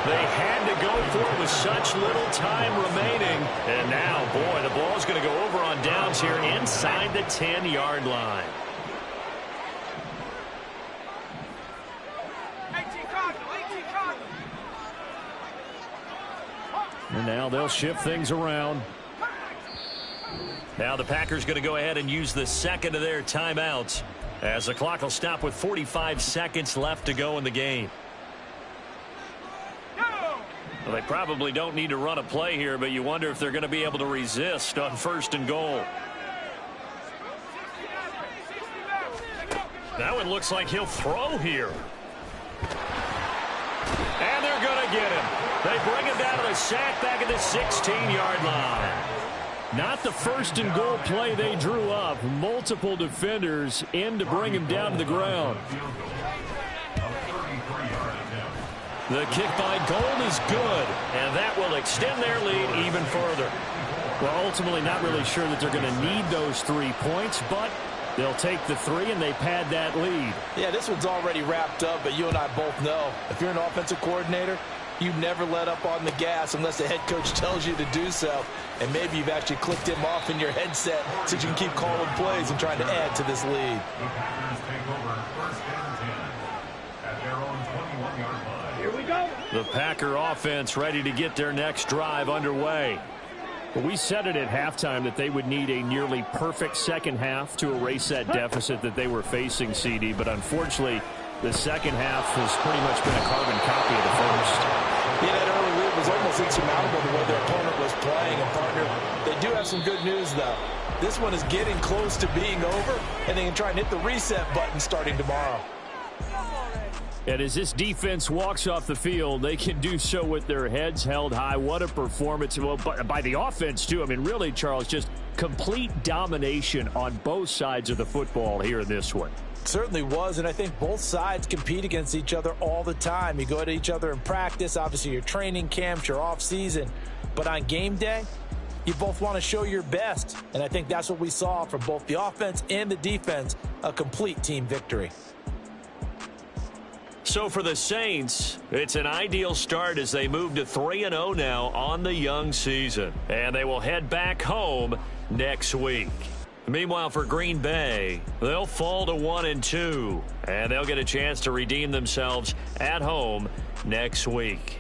They had to go for it with such little time remaining. And now, boy, the ball's going to go over on downs here inside the 10-yard line. And now they'll shift things around. Now the Packers going to go ahead and use the second of their timeouts as the clock will stop with 45 seconds left to go in the game. Well, they probably don't need to run a play here, but you wonder if they're going to be able to resist on 1st and goal. That one looks like he'll throw here. And they're going to get him. They bring him down to the sack back at the 16-yard line. Not the 1st and goal play they drew up. Multiple defenders in to bring him down to the ground. The kick by Gold is good, and that will extend their lead even further. Well, ultimately not really sure that they're going to need those 3 points, but they'll take the 3 and they pad that lead. Yeah, this one's already wrapped up, but you and I both know if you're an offensive coordinator, you never let up on the gas unless the head coach tells you to do so. And maybe you've actually clicked him off in your headset so you can keep calling plays and trying to add to this lead. The Packers take over 1st and 10 at their own 21-yard line. Here we go. The Packer offense ready to get their next drive underway. But we said it at halftime that they would need a nearly perfect second half to erase that deficit that they were facing, CD. But unfortunately, the second half has pretty much been a carbon copy of the first. Yeah, that early lead was almost insurmountable the way their opponent was playing. And, partner, they do have some good news, though. This one is getting close to being over, and they can try and hit the reset button starting tomorrow. And as this defense walks off the field, they can do so with their heads held high. What a performance. Well, by the offense, too. I mean, really, Charles, just complete domination on both sides of the football here in this one. Certainly was, and I think both sides compete against each other all the time. You go at each other in practice, obviously your training camps, your off season, but on game day, you both want to show your best, and I think that's what we saw from both the offense and the defense, a complete team victory. So for the Saints, it's an ideal start as they move to 3-0 now on the young season, and they will head back home next week. Meanwhile, for Green Bay, they'll fall to 1-2, and they'll get a chance to redeem themselves at home next week.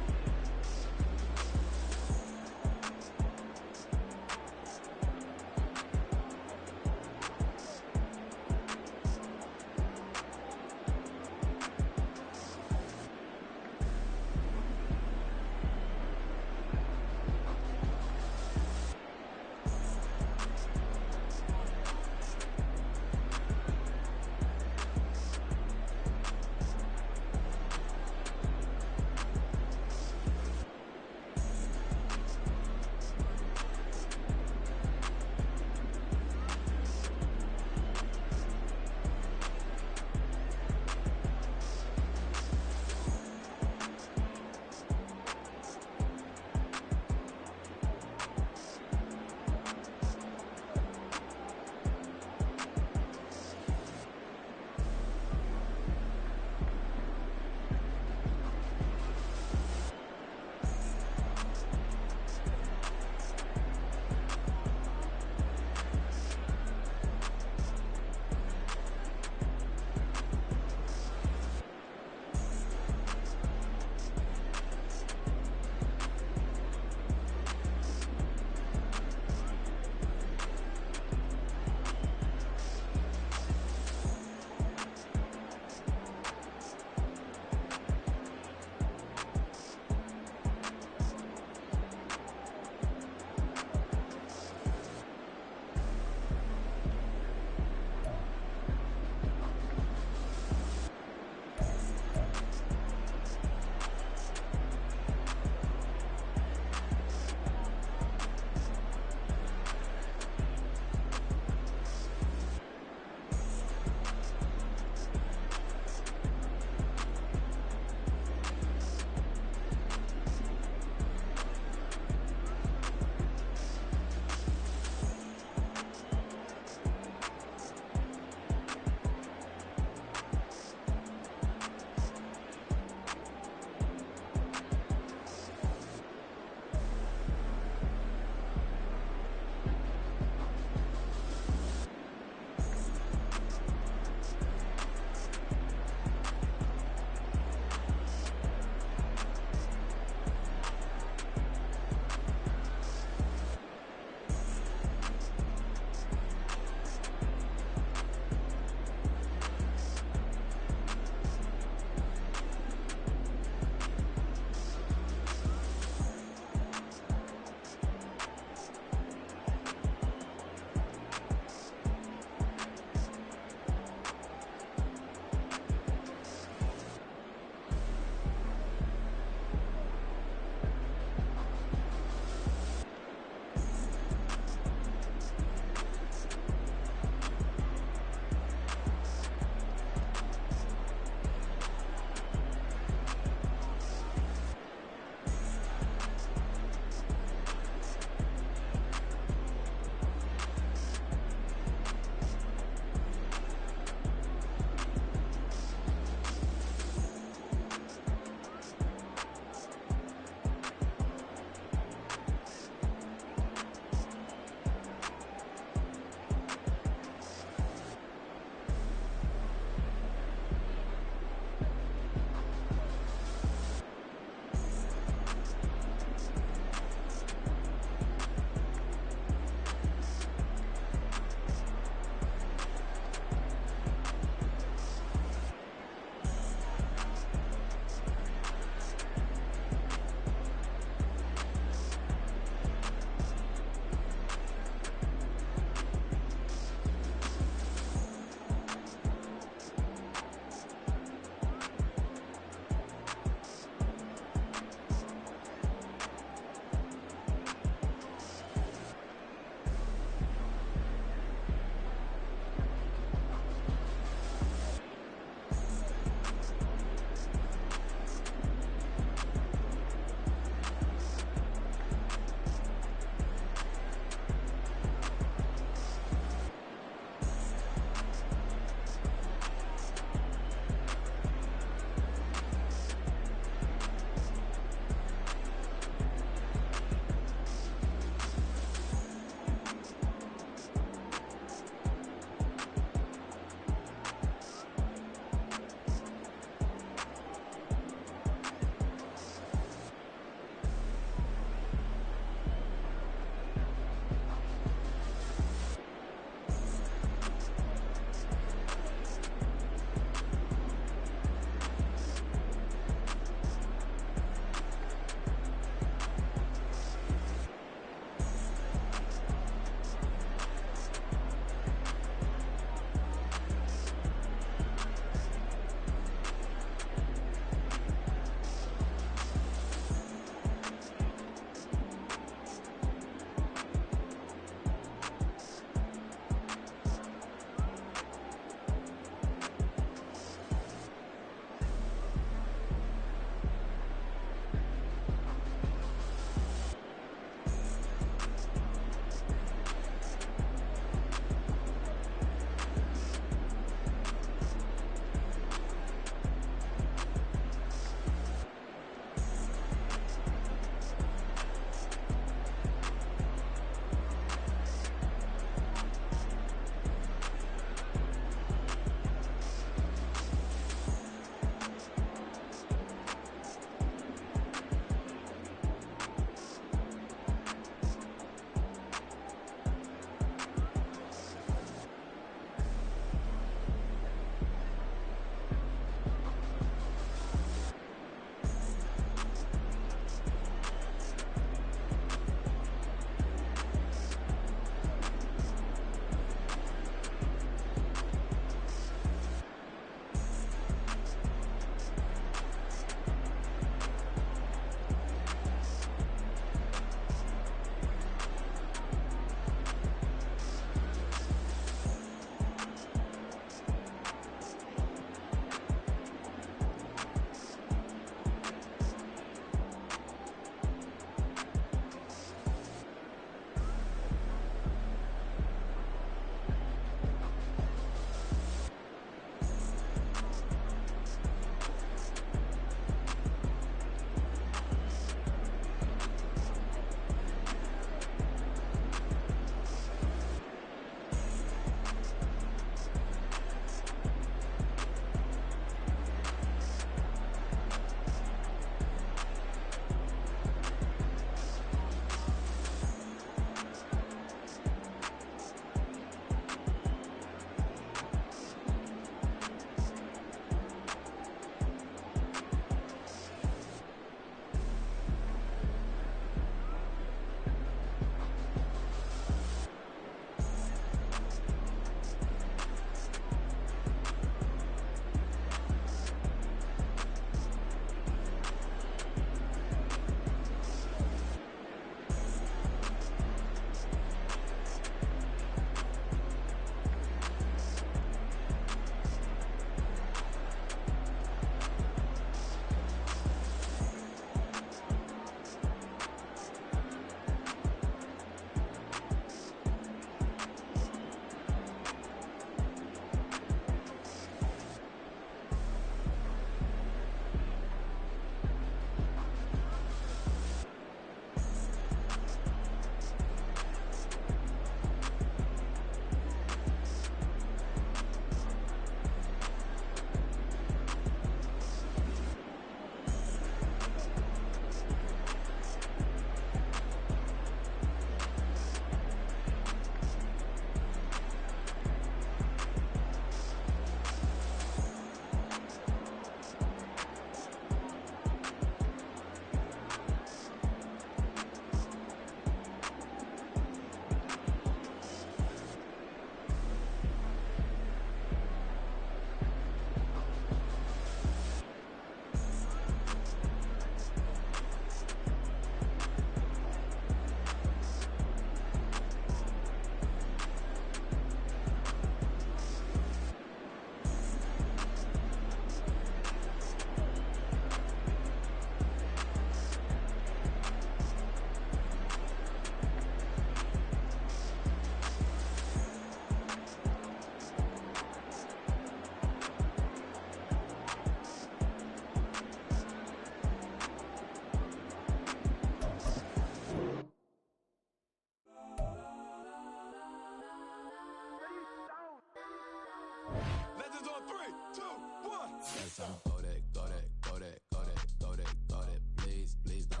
Go that, go that, go that, go that, go that, go that. Please, please don't.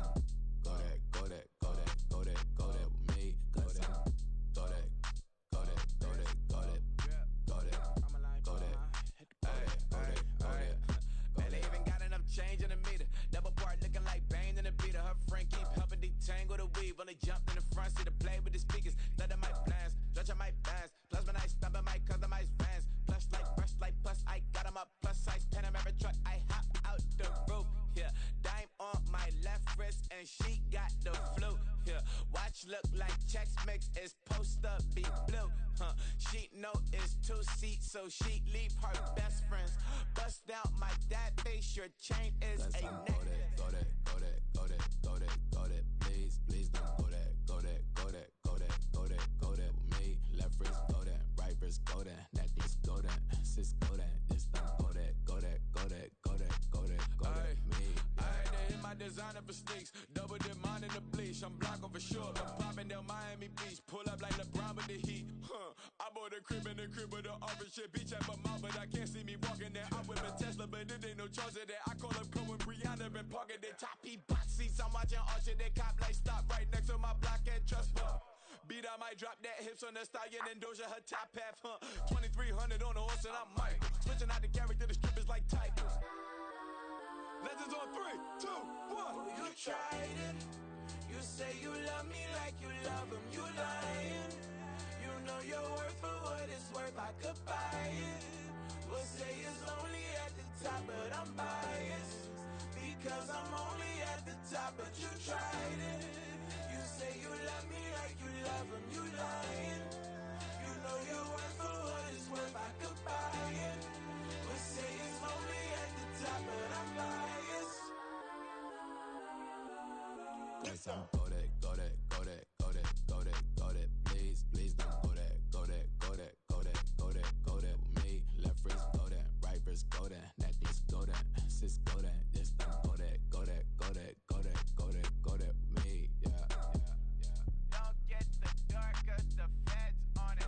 Go that, go that, go that, go that, go that with me. Go that, go that, go that, go that, go that, go that, go that, go that. Man, they even got enough change in the meter. Double part looking like Bane in the beater. Her friend keep helping detangle the weave. Only jumped in the front seat to play with the speakers. Let my plans, stretch on my bands. Plus when I stumble my customized vans. Plush like fresh like plus I got them up. Plus size Panamera truck. I hop out the roof. Yeah, dime on my left wrist and she got the flu. Yeah, watch look like Chex Mix is post up be blue. She know it's 2 seats, so she leave her best friends. Bust down my dad face. Your chain is a neck. Go that, go that, go that, go that, go that. Please, please don't go that, go that, go that, go that, go that, go that with me. Left wrist go that, right wrist go that, necklace go that, sis go that, this don't go that, go that, go that, go that, go that, go that, me. I had to hit my designer for sneaks, double dip mine in the bleach. I'm blocking for sure, I'm popping down Miami Beach, pull up like LeBron with the heat. I bought a crib in the crib with the office shit, beach at my mouth, but I can't see me walking there. I whip a Tesla, but it ain't no charge of that. I call up Cohen, Brianna been parking there. Top P box seats, I'm watching Archer, they cop like stop right next to my block and trust me. Beat, I might drop that hips on the stallion and Doja her top half, 2300 on the horse and I'm Michael. Switching out the character, the strippers like titles. Legends on 3, 2, 1. You tried it. You say you love me like you love him. You lying. You know your worth for what it's worth. I could buy it. We'll say it's lonely at the top, but I'm biased because I'm only at the top. But you tried it. You say you love me like you love him. You lying. You know your worth for what it's worth. I could buy it. We'll say it's lonely at the top, but I'm biased. Go that, go that, go that, go that, go that, go that. Please, please don't go that, go that, go that, go that, go that, go that with me. Left wrist go that, right wrist go that, necklace go that, sis go that, this don't go that, go that, go that, go that, go that, go that with me. Yeah, yeah, yeah. Don't get the dark 'cause the feds on it.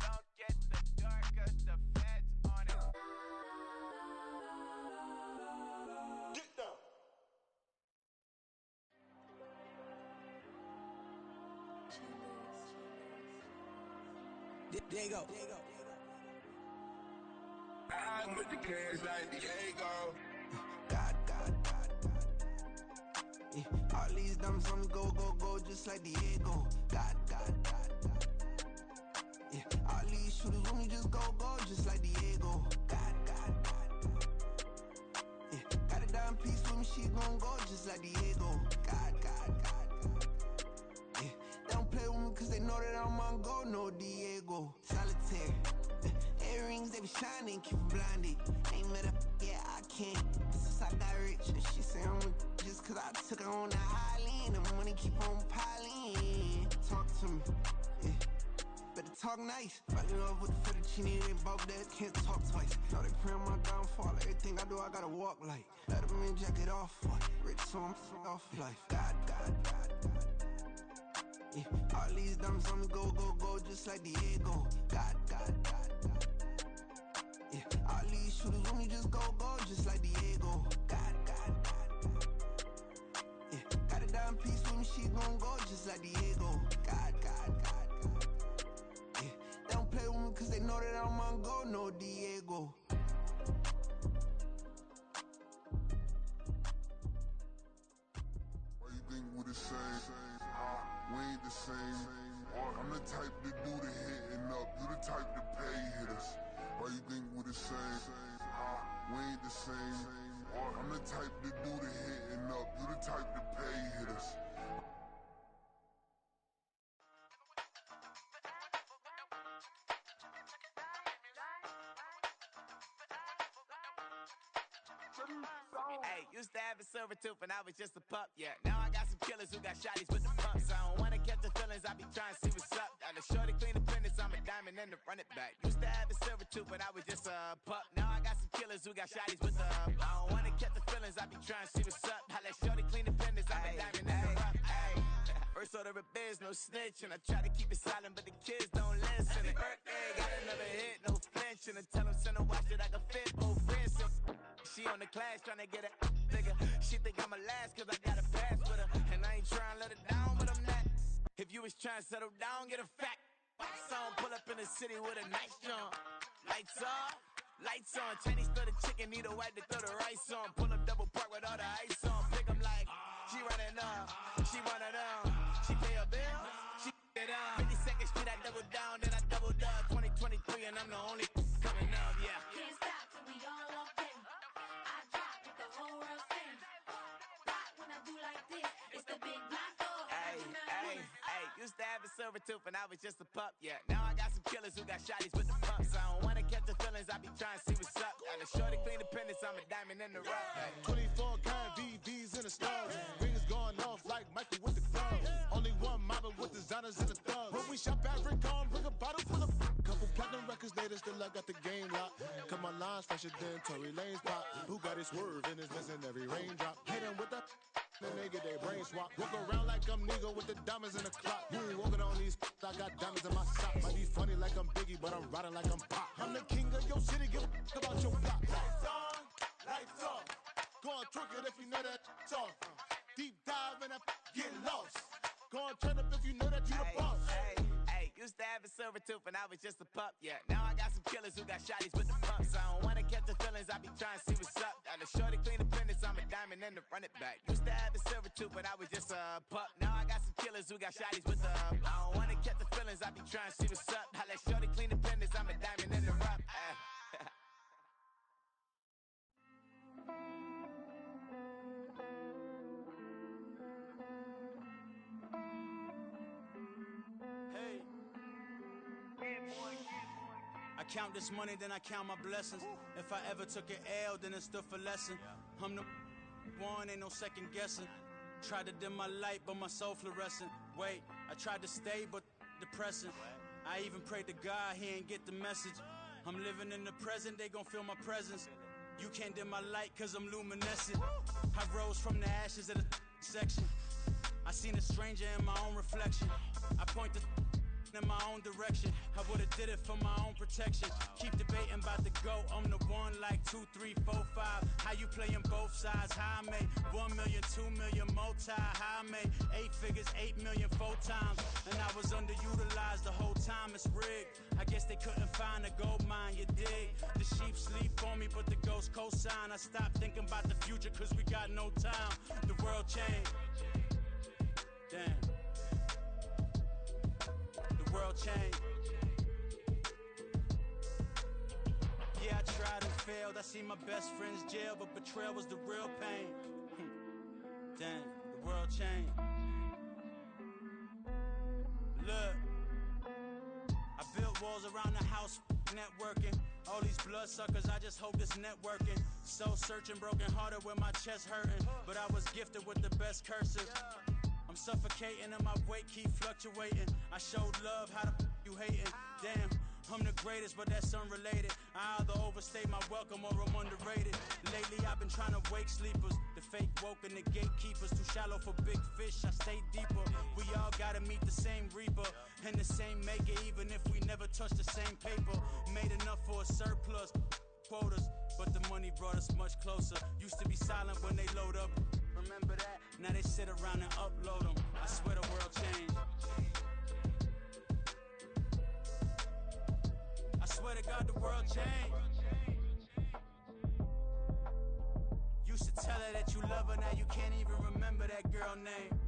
Don't get the dark 'cause the feds on it. Get down. Diego. I'm with the cash like Diego. God. Yeah, all these diamonds on me go, just like Diego. God. Yeah, all these shooters on me just go, just like Diego. God. Yeah, got a dime piece with me, she gon' go just like Diego. God. Yeah, they don't play with me cause they know that I'm on go, no Diego. Solitaire. Earrings, they be shining, keep them blinded. Ain't met up, yeah, I can't. Since I got rich, and she say I'm just cause I took her on the island. The money keep on piling. Talk to me, yeah. Better talk nice. Fell in love with the fettuccine, they both dead, can't talk twice. Now they pray on my downfall, everything I do, I gotta walk like. Let them in, jacket off, what? Rich, so I'm off life. God. Yeah, all these diamonds on me go, just like Diego. God. Yeah, all these shooters on me just go, just like Diego. God. Yeah, got a dime piece with me, she gon' go just like Diego. God. Yeah, they don't play with me cause they know that I'm on go, no Diego. Why you think we the same? We ain't the same. I'm the type to do the hitting up, you the type to pay hitters. Why you think we the same? We ain't the same. I'm the type to do the hitting up, you the type to pay hitters. Hey, used to have a silver tooth when I was just a pup, yeah. Now I got some killers who got shotties with the pumps. I don't wanna catch the feelings, I be trying to see what's up. Got a shorty clean the fitness, I'm a diamond and to run it back. Used to have a silver tooth when I was just a pup. Now I got some killers who got shotties with the I don't wanna catch the feelings, I be trying to see what's up. I let shorty clean the fitness, I'm a diamond and to rough. First told her a biz, no snitch. And I try to keep it silent, but the kids don't listen. Happy birthday, got another hit, no flinching. And tell them send a watch that I can fit both wrists. She on the class trying to get a nigga. She think I'm a last cause I got a pass with her. And I ain't trying to let her down, but I'm not. If you was trying to settle down, get a fat song. Pull up in the city with a nice jump. Lights off, lights on. Chinese throw the chicken, need a wipe to throw the rice on. Pull up double park with all the ice on. Pick 'em like, she running up, she running up. She pay her bills, she it up. 52nd Street, I double down, then I doubled up. 2023, and I'm the only coming up, yeah. Can't stop till we all okay. I drop with the whole world sing. Rock when I do like this, it's the big block door. Hey, used to have a silver tooth and I was just a pup, yeah. Now I got some killers who got shotties with the pumps. I don't wanna catch the feelings, I be trying to see what's up. Got a shorty clean the pennies, I'm a diamond in the rough. Hey. 24 karat VVs in the stars. Rings going off like Michael with the gloves. Only one mobbing with designers in the thugs. When we shop Africa, bring a bottle full of couple platinum records later, still I got the game locked. Cut my lines fresher than Tory Lane's pop. Who got his swerve and is missing every raindrop. Hit him with the then they get their brain swap. Walk around like I'm nigga with the diamonds in the clock. You ain't walking on these I got diamonds in my socks. Might be funny like I'm Biggie, but I'm riding like I'm Pop. I'm the king of your city, give a about your block. Lights on, lights off. Go on, twerk it if you know that off. Deep dive and get lost. Go on, turn up if you know that you the boss. Hey, used to have a silver tooth and I was just a pup, yeah. Now I got some killers who got shotties with the pumps. I don't wanna catch the feelings, I be trying to see what's up. Got a shorty clean the pennies, I'm a diamond and to run it back. Used to have a silver tooth, but I was just a pup. Now I got some killers who got shotties with the I don't wanna catch the feelings, I be trying to see what's up. I let shorty clean the pennies, I'm a diamond in the rough. I count this money, then I count my blessings. If I ever took an L, then it stood for lesson. I'm the one, ain't no second guessing. Tried to dim my light, but my soul fluorescent. Wait, I tried to stay, but depressing. I even prayed to God, he ain't get the message. I'm living in the present, they gon' feel my presence. You can't dim my light, cause I'm luminescent. I rose from the ashes of the section. I seen a stranger in my own reflection. I point the in my own direction. I would've did it for my own protection. Keep debating about the GOAT. I'm the one like 2, 3, 4, 5. How you playing both sides? How I made 1 million, 2 million multi. How I made 8 figures, 8 million 4 times. And I was underutilized the whole time. It's rigged. I guess they couldn't find a gold mine, you dig? The sheep sleep on me, but the ghost cosign. I stopped thinking about the future cause we got no time. The world changed. Damn. The world changed. Yeah, I tried and failed. I see my best friends jail, but betrayal was the real pain. Damn, the world changed. Look, I built walls around the house, networking. All these bloodsuckers, I just hope this networking. Soul searching, broken hearted with my chest hurting. But I was gifted with the best cursive. I'm suffocating and my weight keep fluctuating. I showed love, how the you hating? Damn, I'm the greatest, but that's unrelated. I either overstay my welcome or I'm underrated. Lately I've been trying to wake sleepers. The fake woke and the gatekeepers. Too shallow for big fish, I stay deeper. We all gotta meet the same reaper and the same maker, even if we never touch the same paper. Made enough for a surplus quotas, but the money brought us much closer. Used to be silent when they load up. Remember that? Now they sit around and upload them. I swear the world changed. I swear to God the world changed. Used to tell her that you love her, now you can't even remember that girl name.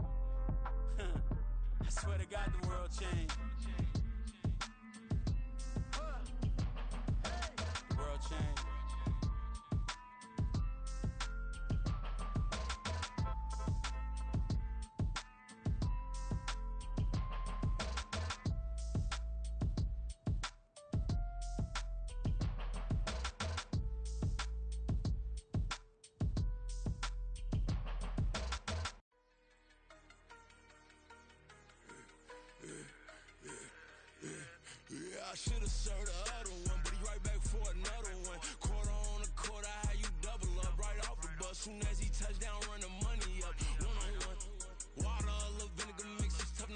I swear to God the world changed. The world changed. Yeah, I should've served the other one, but he right back for another one. Quarter on a quarter, how you double up right off the bus. Soon as he touch down, run the money up. One-on-one. Water, a little vinegar mix, it's tough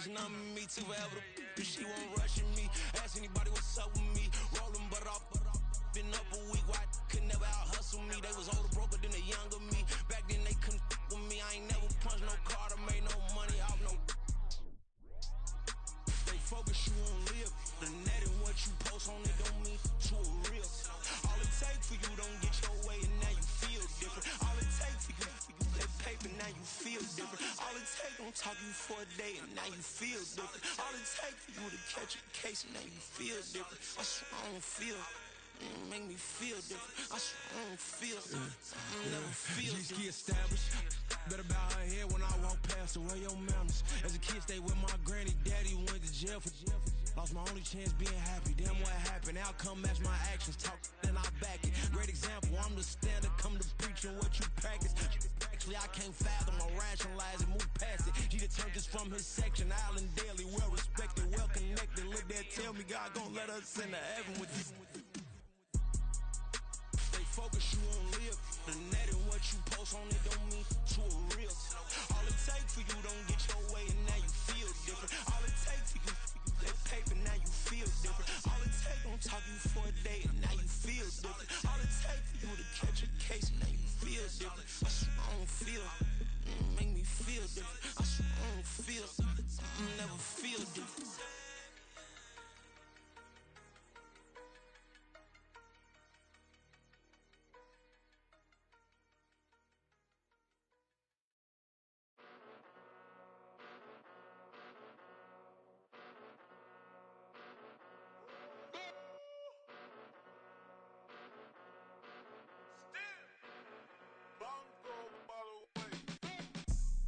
pushing on me to forever. But she won't rushing me. Ask anybody what's up with me. Rolling butt off. Been up a week, why could never out hustle me? They was older, broker than the younger me. Back then they couldn't with me. I ain't never punched no card or made no money off no. They focus, you won't live. The net and what you post on it don't mean to a real. All it take for you don't get your way and now you feel different. All it take for you that paper, now you feel different. All it take don't talk you for a day and now you feel different. All it take for you to catch a case and now you feel different. I swear I don't feel. Make me feel different. I swear I don't feel. I never feel G-ski established. Better bow her head when I walk past her. Where your manners? As a kid, stayed with my granny. Daddy went to jail for. Lost my only chance being happy. Damn, what happened? Outcome match my actions. Talk, then I back it. Great example. I'm the standard. Come to preaching what you practice. Actually, I can't fathom or rationalize it. Move past it. He determined this from his section. Island Daily, well respected, well connected. Look there, tell me God gon' let us into heaven with this. Focus, you won't live. The net and what you post on it don't mean to a real. All it take for you don't get your way and now you feel different. All it take for you that paper, now you feel different. All it take don't talk you for a day and now you feel different. All it take for you to catch a case and now you feel different. I swear I don't feel. Make me feel different. I swear I don't feel. I never feel different.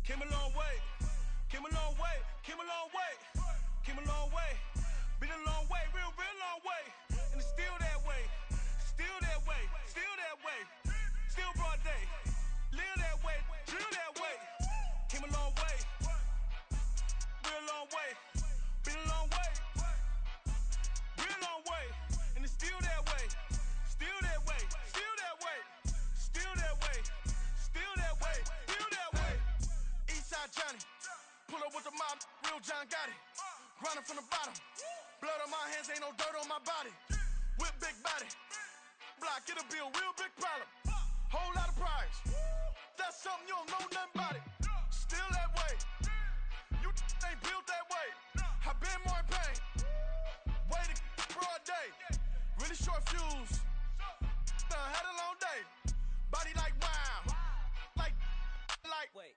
Came a long way, came a long way, came a long way, came a long way, been a long way, real long way, and it's still that way, still that way, still that way, still broad day, live that way, drill that way, came a long way, real long way, been a long way, real long way, and it's still that way, still that way, still that way, still that way, still that way, still that way. Eastside Johnny, pull up with the mob, real John Gotti. Grinding from the bottom, blood on my hands, ain't no dirt on my body. Whip big body, block, it'll be a real big problem. Whole lot of prize, that's something you don't know nothing about it. Still that way, you ain't built that way. I been more in pain, way to broad day. Really short fuse, had a long day. Body like wow, like. Wait.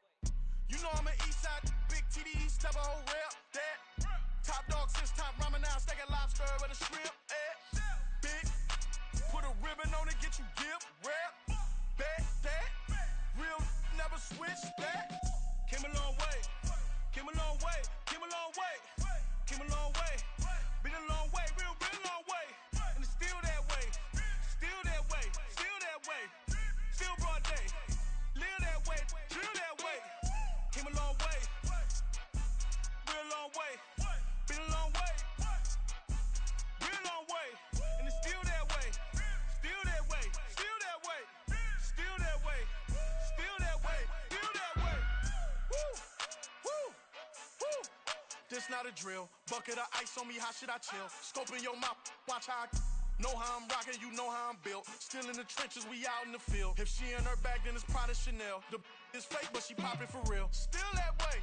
You know I'm an Eastside, big TD, step a whole rep, that. Top dog since top ramen now, steak and lobster with a shrimp, big, put a ribbon on it, get you give, rep, bet, that. Real, never switch, that. Came a long way, came a long way, came a long way, came a long way. Been a long way, real long way, and it's still that way, still that way, still that way, still broad day. Live that way, drill that way. Came a long way, real long way. Been a long way, real long way. And it's still that way, still that way, still that way, still that way, still that way, still that way. Woo, woo, woo. This not a drill. Bucket of ice on me, how should I chill? Scope in your mouth, watch how I know how I'm rocking, you know how I'm built. Still in the trenches, we out in the field. If she in her bag, then it's Prada Chanel. The is fake, but she poppin' for real. Still that way.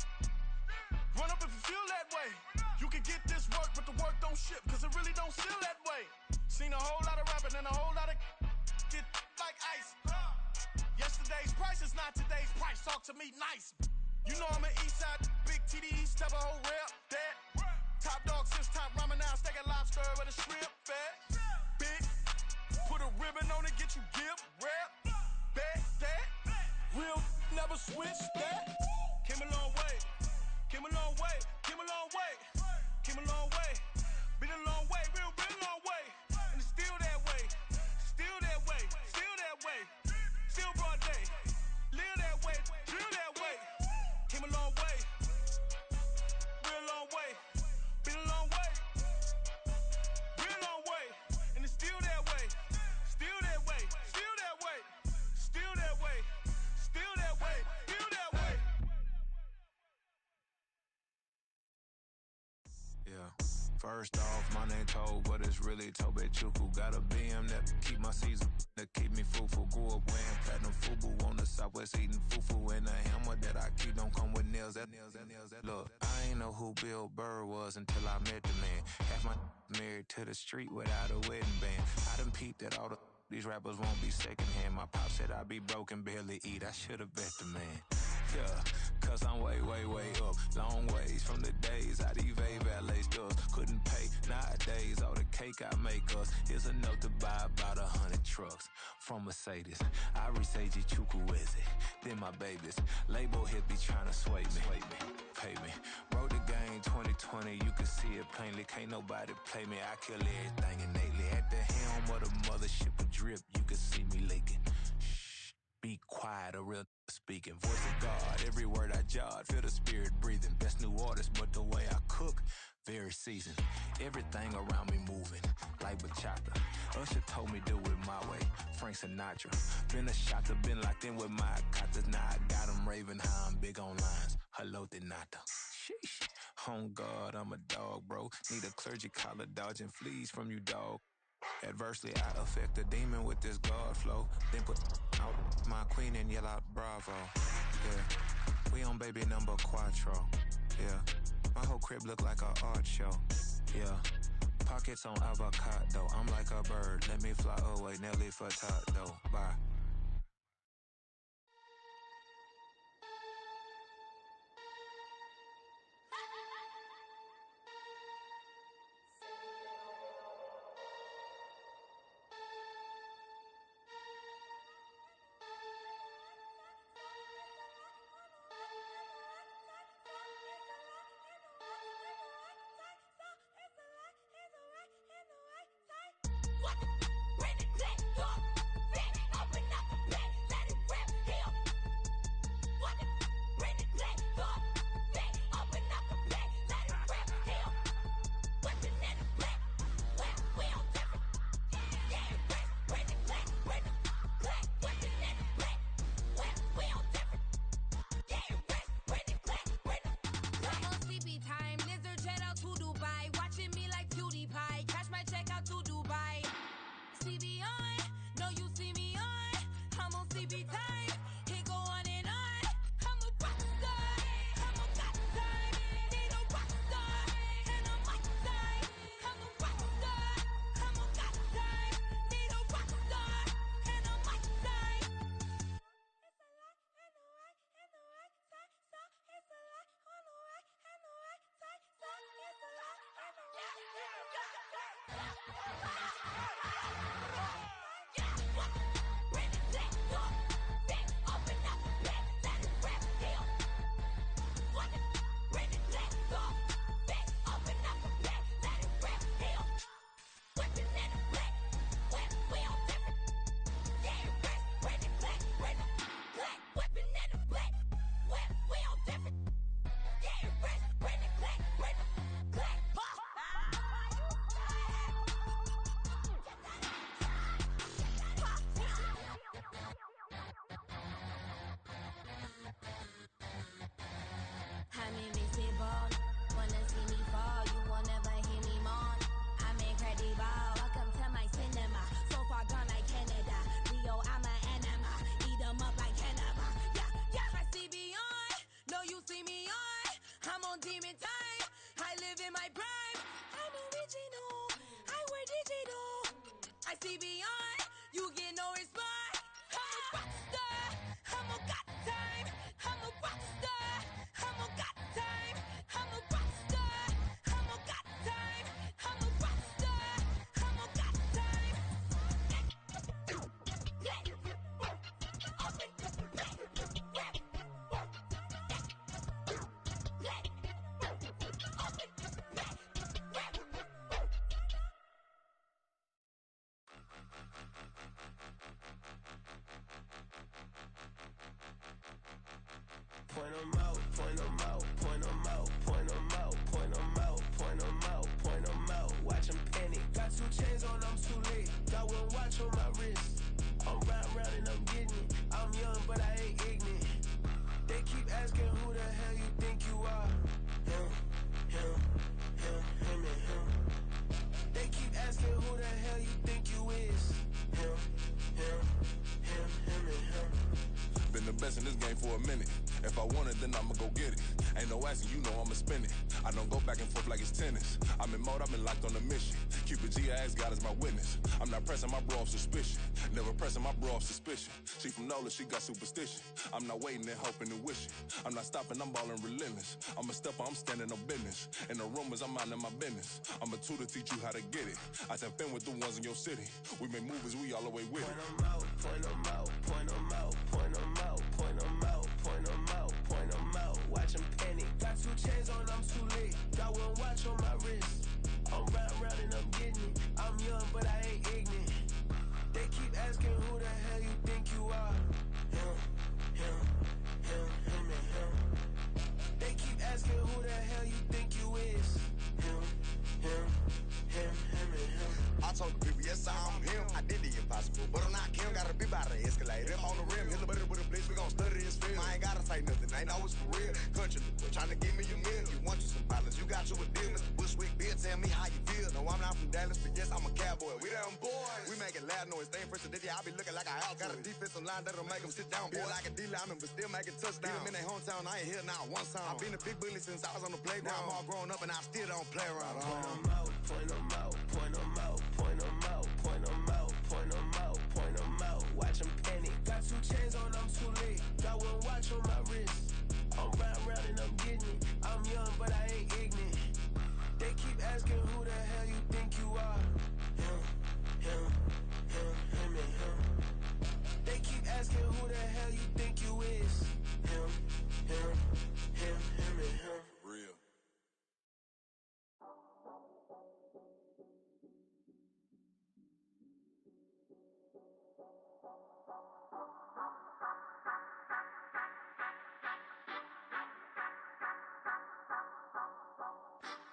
Run up if you feel that way. You can get this work, but the work don't ship, cause it really don't feel that way. Seen a whole lot of rapping and a whole lot of get like ice. Yesterday's price is not today's price. Talk to me nice. You know I'm an Eastside, big TD, step a whole rep, that. Top dog since top ramen now, steak and lobster with a shrimp, fat. Big, put a ribbon on it, get you give, rep, bet, that. Real, never switch, that. Came a long way, came a long way, came a long way, came a long way. Been a long way, real long way, and it's still that way, still that way, still that way, still broad day. Live that way, drill that way. Came a long way, real First off, my name Toad, but it's really Tobe Chuku. Got a BM that keep my season, that keep me fruitful. Grew up wearing platinum FUBU on the Southwest eating fufu. And the hammer that I keep don't come with nails. Look, I ain't know who Bill Burr was until I met the man. Half my married to the street without a wedding band. I done peeped that all these rappers won't be secondhand. My pop said I'd be broke and barely eat. I should've bet the man. Yeah, cause I'm way up. Long ways from the days I evade valet stores. Couldn't pay nowadays. All the cake I make us is enough to buy about 100 trucks. From Mercedes, I resage Chukwueze. Then my babies, label hit be trying to sway me. Pay me. Wrote the game 2020, you can see it plainly. Can't nobody play me. I kill everything innately. At the helm of the mothership of drip, you can see me leaking. Shh, be quiet, a real speaking. Voice of God, every word I jot, feel the spirit breathing. Best new artist, but the way I cook, very seasoned. Everything around me moving, like bachata. Usher told me do it my way, Frank Sinatra. Been a shotter, been locked in with my katas. Now I got them raving how I'm big on lines. Hello, Denata. Sheesh. On God, I'm a dog, bro. Need a clergy collar, dodging fleas from you, dog. Adversely, I affect a demon with this God flow. Then put out my queen and yell out bravo. Yeah, we on baby number quattro. Yeah, my whole crib look like a art show. Yeah, pockets on avocado. I'm like a bird, let me fly away. Nelly Furtado, bye. Point them out, point them out, point them out, point them out, point them out, point them out, point them out. Watch them panic. Got 2 chains on, I'm too late. Got 1 watch on my wrist. I'm round and I'm getting it. I'm young, but I ain't ignorant. They keep asking who the hell you think you are. Him and him. the best in this game for a minute. If I want it, then I'ma go get it. Ain't no asking, you know I'ma spend it. I don't go back and forth like it's tennis. I'm in mode, I've been locked on a mission. Cupid G, I ask God as my witness. I'm not pressing my bro off suspicion. Never pressing my bro off suspicion. She from Nola, she got superstition. I'm not waiting and hoping and wishing. I'm not stopping, I'm ballin' relentless. I'm a stepper, I'm standing on business. In the rumors, I'm minding my business. I'm a tutor, teach you how to get it. I tap in with the ones in your city. We make movies, we all the way with it. Point 'em out, point 'em out, point 'em out, point 'em out, point 'em out, point 'em out, point 'em out. Watch 'em panic. Got 2 chains on, I'm too late. Got 1 watch on my wrist. I'm round and I'm getting it. I'm young, but I ain't ignorant. They keep asking who the hell you think you are. Him, him, him, him, and him. They keep asking who the hell you think you is. Him, him, him, him, and him. I told the people, yes, I'm him. I did the impossible, but I'm not Kim. Gotta be by the escalator. Him on the rim, hit the butter with a blitz. We gon' study his film. I ain't gotta say nothing, ain't always for real. Country, tryna give me a meal. You want you some violence, you got you a deal. Mr. Bushwick, Bill, tell me how you feel. No, I'm not from Dallas, but yes, I'm a cowboy. We them boys. We making loud noise. Staying first today, I be looking like a house. Got a defensive line that'll make them sit down. Feel like a D-lineman, but still making touchdowns. Beat them in their hometown, I ain't here now one time. I been a big bully since I was on the playground. Now I'm all grown up and I still don't play around. Point 'em out, point 'em out, point 'em out, point 'em out, point 'em out, point 'em out, point 'em out. Watch 'em panic. Got 2 chains on, I'm too late. Got 1 watch on my wrist. I'm round and I'm getting it. I'm young, but I ain't ignorant. They keep asking who the hell you think you are. Him, him, him, him, and him. They keep asking who the hell you think you is. Him, him, him, him, and him. Real.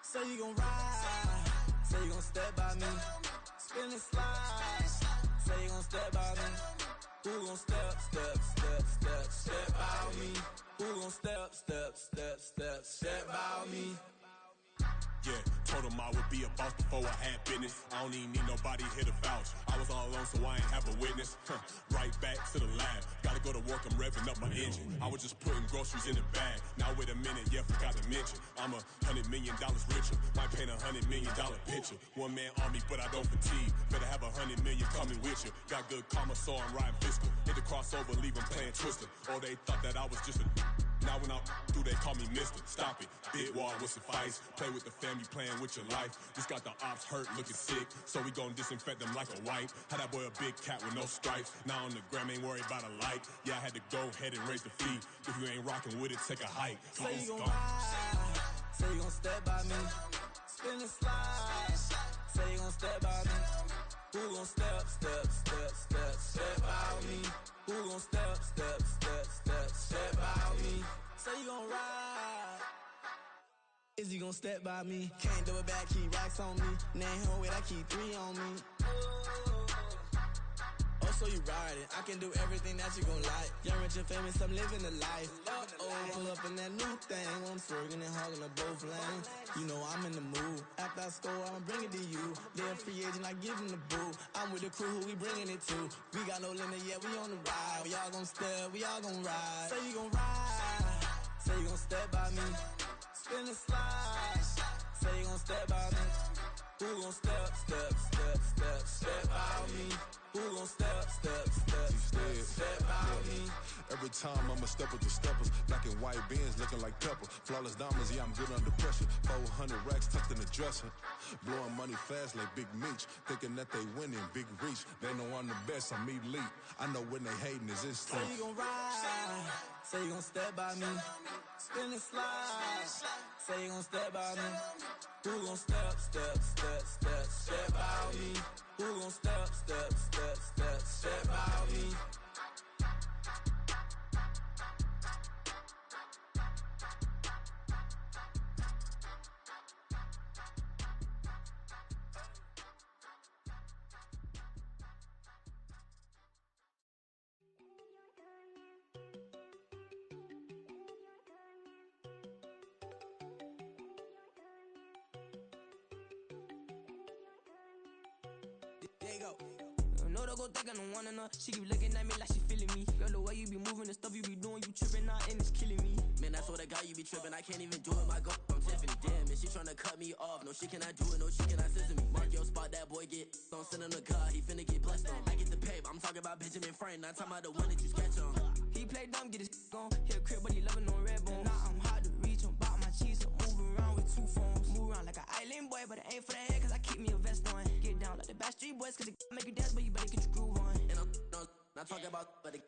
Say you gon' ride, say you gon' step by me, spin and slide, say you gon' step by me, who gon' step by me, who gon' step by me. Yeah, told him I would be a boss before I had business. I don't even need nobody here to vouch. I was all alone, so I ain't have a witness. Right back to the lab. Gotta go to work, I'm revving up my engine. I was just putting groceries in the bag. Now wait a minute, yeah, forgot to mention. I'm $100 million richer. Might paint $100 million picture. One man army, but I don't fatigue. Better have 100 million coming with you. Got good karma, so I'm riding fiscal. Hit the crossover, leave them playing Twister. Or they thought that I was just a... Now when I do, they call me Mister. Stop it. Big wall with some fights. Play with the family, playing with your life. Just got the ops hurt, looking sick. So we gon' disinfect them like a wipe. Had that boy a big cat with no stripes. Now on the gram, ain't worried about a light. Yeah, I had to go ahead and raise the fee. If you ain't rocking with it, take a hike. Say you gon' ride, say you gon' step by me, spin and slide, say you gon' step by me, who gon' step by me, who gon' step by me, say you gon' ride, is he gon' step by me, can't do it back, keep racks on me, name home with I keep 3 on me. Oh, so you riding, I can do everything that you gon' like. Young, rich, and famous, I'm living the life. Pull up in that new thing, when I'm swerving and hogging up both lanes. You know I'm in the mood. After I score, I'ma bring it to you. They're a free agent, I give them the boo. I'm with the crew, who we bringing it to. We got no limit yet, we on the ride. We all gon' step, we all gon' ride. Say you gon' ride, say you gon' step by me. Spin and slide, say you gon' step by me. Who gon' step by me? Who gon' step by me? Every time I'ma step with the steppers. Black and white beans looking like pepper. Flawless diamonds, yeah, I'm good under pressure. 400 racks tucked in the dresser. Blowing money fast like Big Meech. Thinking that they winning, big reach. They know I'm the best, I'm elite. I know when they hating is instinct. Say you gon' ride, say you gon' step by me. Spin and slide, say you gon' step by me. Who gon' step by me? Who gon' step by me? There you go. No, don't go think I don't wanna know. She keep looking at me like she feeling me. Girl, the way you be moving, the stuff you be doing, you tripping out and it's killing me. Man, I swear to God, you be tripping. I can't even do it. My girl from Tiffany. Damn, and she tryna cut me off. No, she cannot do it. No, she cannot scissor me. Mark your spot, that boy get. Don't send him the car. He finna get blessed on. I get the pay, but I'm talking about Benjamin Franklin. Not talking about the one that you sketch on. He play dumb, get his on. Hit a crib, but he loving on red bone. Now I'm hard to reach. I'm bout my cheese. I'm moving around with two phones. Move around like an island boy, but it ain't for the head, cause I keep me a vest on. Get down like the Backstreet Boys, cause it make you dance, but you better get your groove on. And I'm not talking about, but it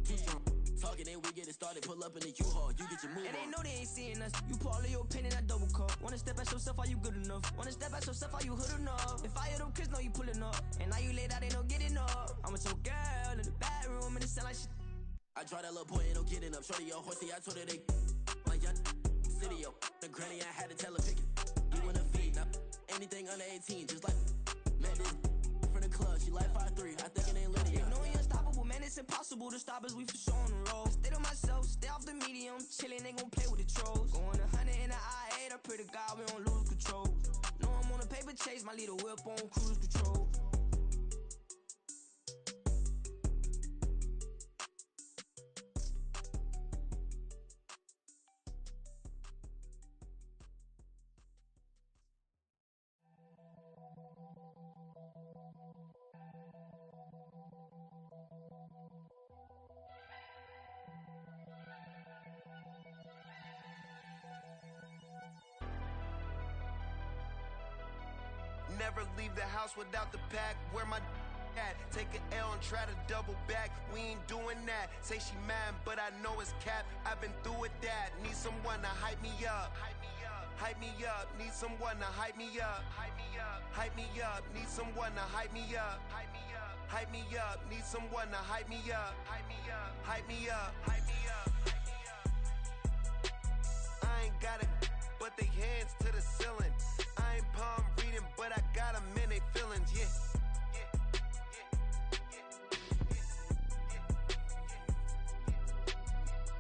too strong. Talking, then we get it started. Pull up in the U-Haul. You get your move And they on. know they ain't seeing us. You pull all of your pin in that double cup. Wanna step at yourself, are you good enough? Wanna step at yourself, are you hood enough? If I hear them kids, know you pulling up. And now you laid out, they don't get enough. I'm with your girl in the bedroom, and it sound like shit. I draw that little boy, ain't no getting up. Shorty, your horsey, I told her they like young city, yo. The granny, I had to tell her pick it. You wanna feed, now anything under 18, just like met this from the club. She like 5'3", I think it ain't Lydia. You know we unstoppable, man, it's impossible to stop us, we for sure on the road. Stay to myself, stay off the medium, chillin', ain't gon' play with the trolls. Going 100 in the I-8, I pray to God we don't lose control. Know I'm on a paper chase, my little whip on cruise control. Never leave the house without the pack. Where my at? Take an L and try to double back. We ain't doing that. Say she mad, but I know it's cap. I've been through with that. Need someone to hype me up. Hype me up. Need someone to hype me up. Hype me up. Need someone to hype me up. Hype me up. Need someone to hype me up. Hype me up. Hype me up. Hype me up. I ain't got it, but they hands to the ceiling. I ain't palm reading, but I got them in they feelings, yeah.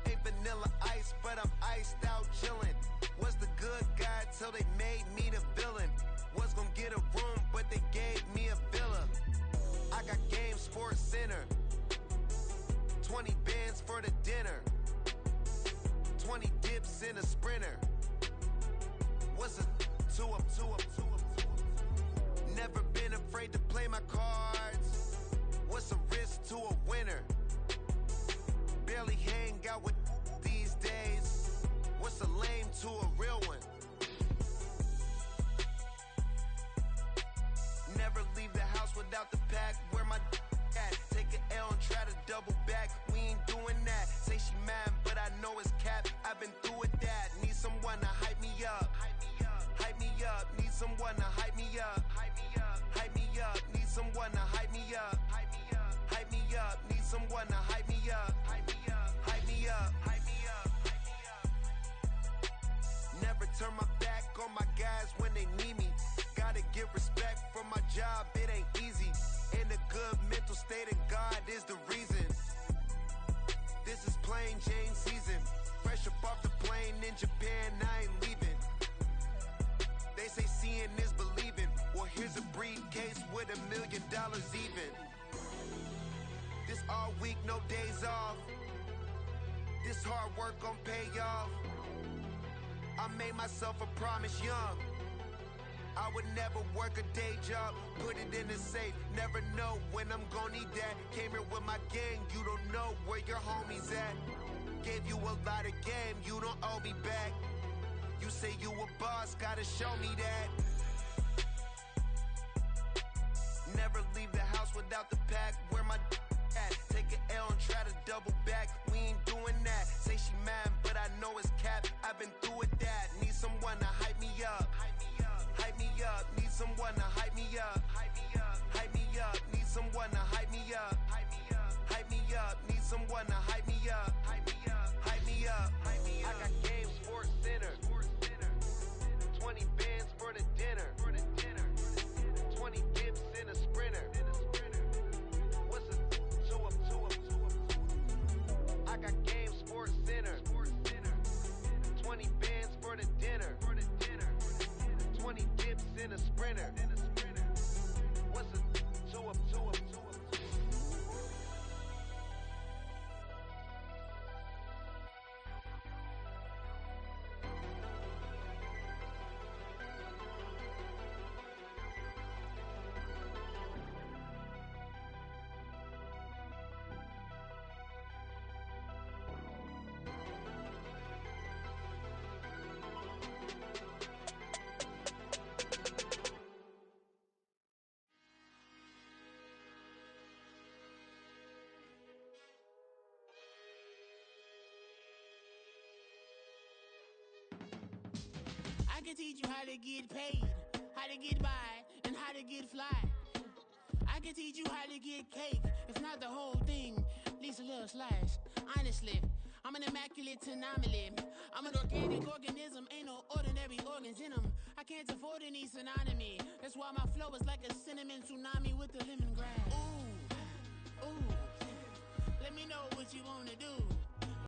Ain't vanilla ice, but I'm iced out chillin'. Was the good guy till they made me the villain. Was gonna get a room, but they gave me a villa. I got Game Sports Center. 20 bands for the dinner. 20 dips in a sprinter. What's a 2 up, 2 up, 2 up, 2 up? Never been afraid to play my cards. What's a risk to a winner? Barely hang out with these days. What's a lame to a real one? Never leave the house without the pack. Where my at? Take an L and try to double back. We ain't doing that. Say she mad, but I know it's cap. I've been through with that. Need someone to hype me up. Hype me up. Need someone to hype me up. Hype me up. Hype me up. Need someone to hype me up. Hype me up. Hype me up. Need someone to hype me up. Hype me up. Hype me up. Hype me up. Never turn my back on my guys when they need me. Gotta give respect for my job, it ain't easy. In a good mental state and God is the reason. This is plain Jane season. Fresh up off the plane in Japan, I ain't leaving. They say seeing is believing. Well, here's a briefcase with $1 million even. This all week, no days off. This hard work gon' pay off. I made myself a promise young. I would never work a day job, put it in the safe. Never know when I'm gon' need that. Came here with my gang, you don't know where your homies at. Gave you a lot of game, you don't owe me back. You say you a boss, gotta show me that. Never leave the house without the pack. Where my at? Take an L and try to double back. We ain't doing that. Say she mad, but I know it's cap. I've been through with that. Need someone to hype me up. Hype me up. Need someone to hype me up. Hype me up. Hype me up. Need someone to hype me up. Hype me up. Hype me up. Need someone to hype me up. Hype me up. Hype me up. Hype me up. I got Game Sports Center. 20 bands for the dinner. 20 dips in a sprinter. What's a 2 up, 2 up, 2 up, 2 up? I got Game Sports Center. 20 bands for the dinner. 20 dips in a sprinter. What's a 2 up, 2 up, 2 up? can teach you how to get paid, how to get by, and how to get fly. I can teach you how to get cake, if not the whole thing, at least a little slice. Honestly, I'm an immaculate anomaly. I'm an organic organism, ain't no ordinary organs in them. I can't afford any synonymy. That's why my flow is like a cinnamon tsunami with the lemongrass. Ooh, ooh, let me know what you wanna do.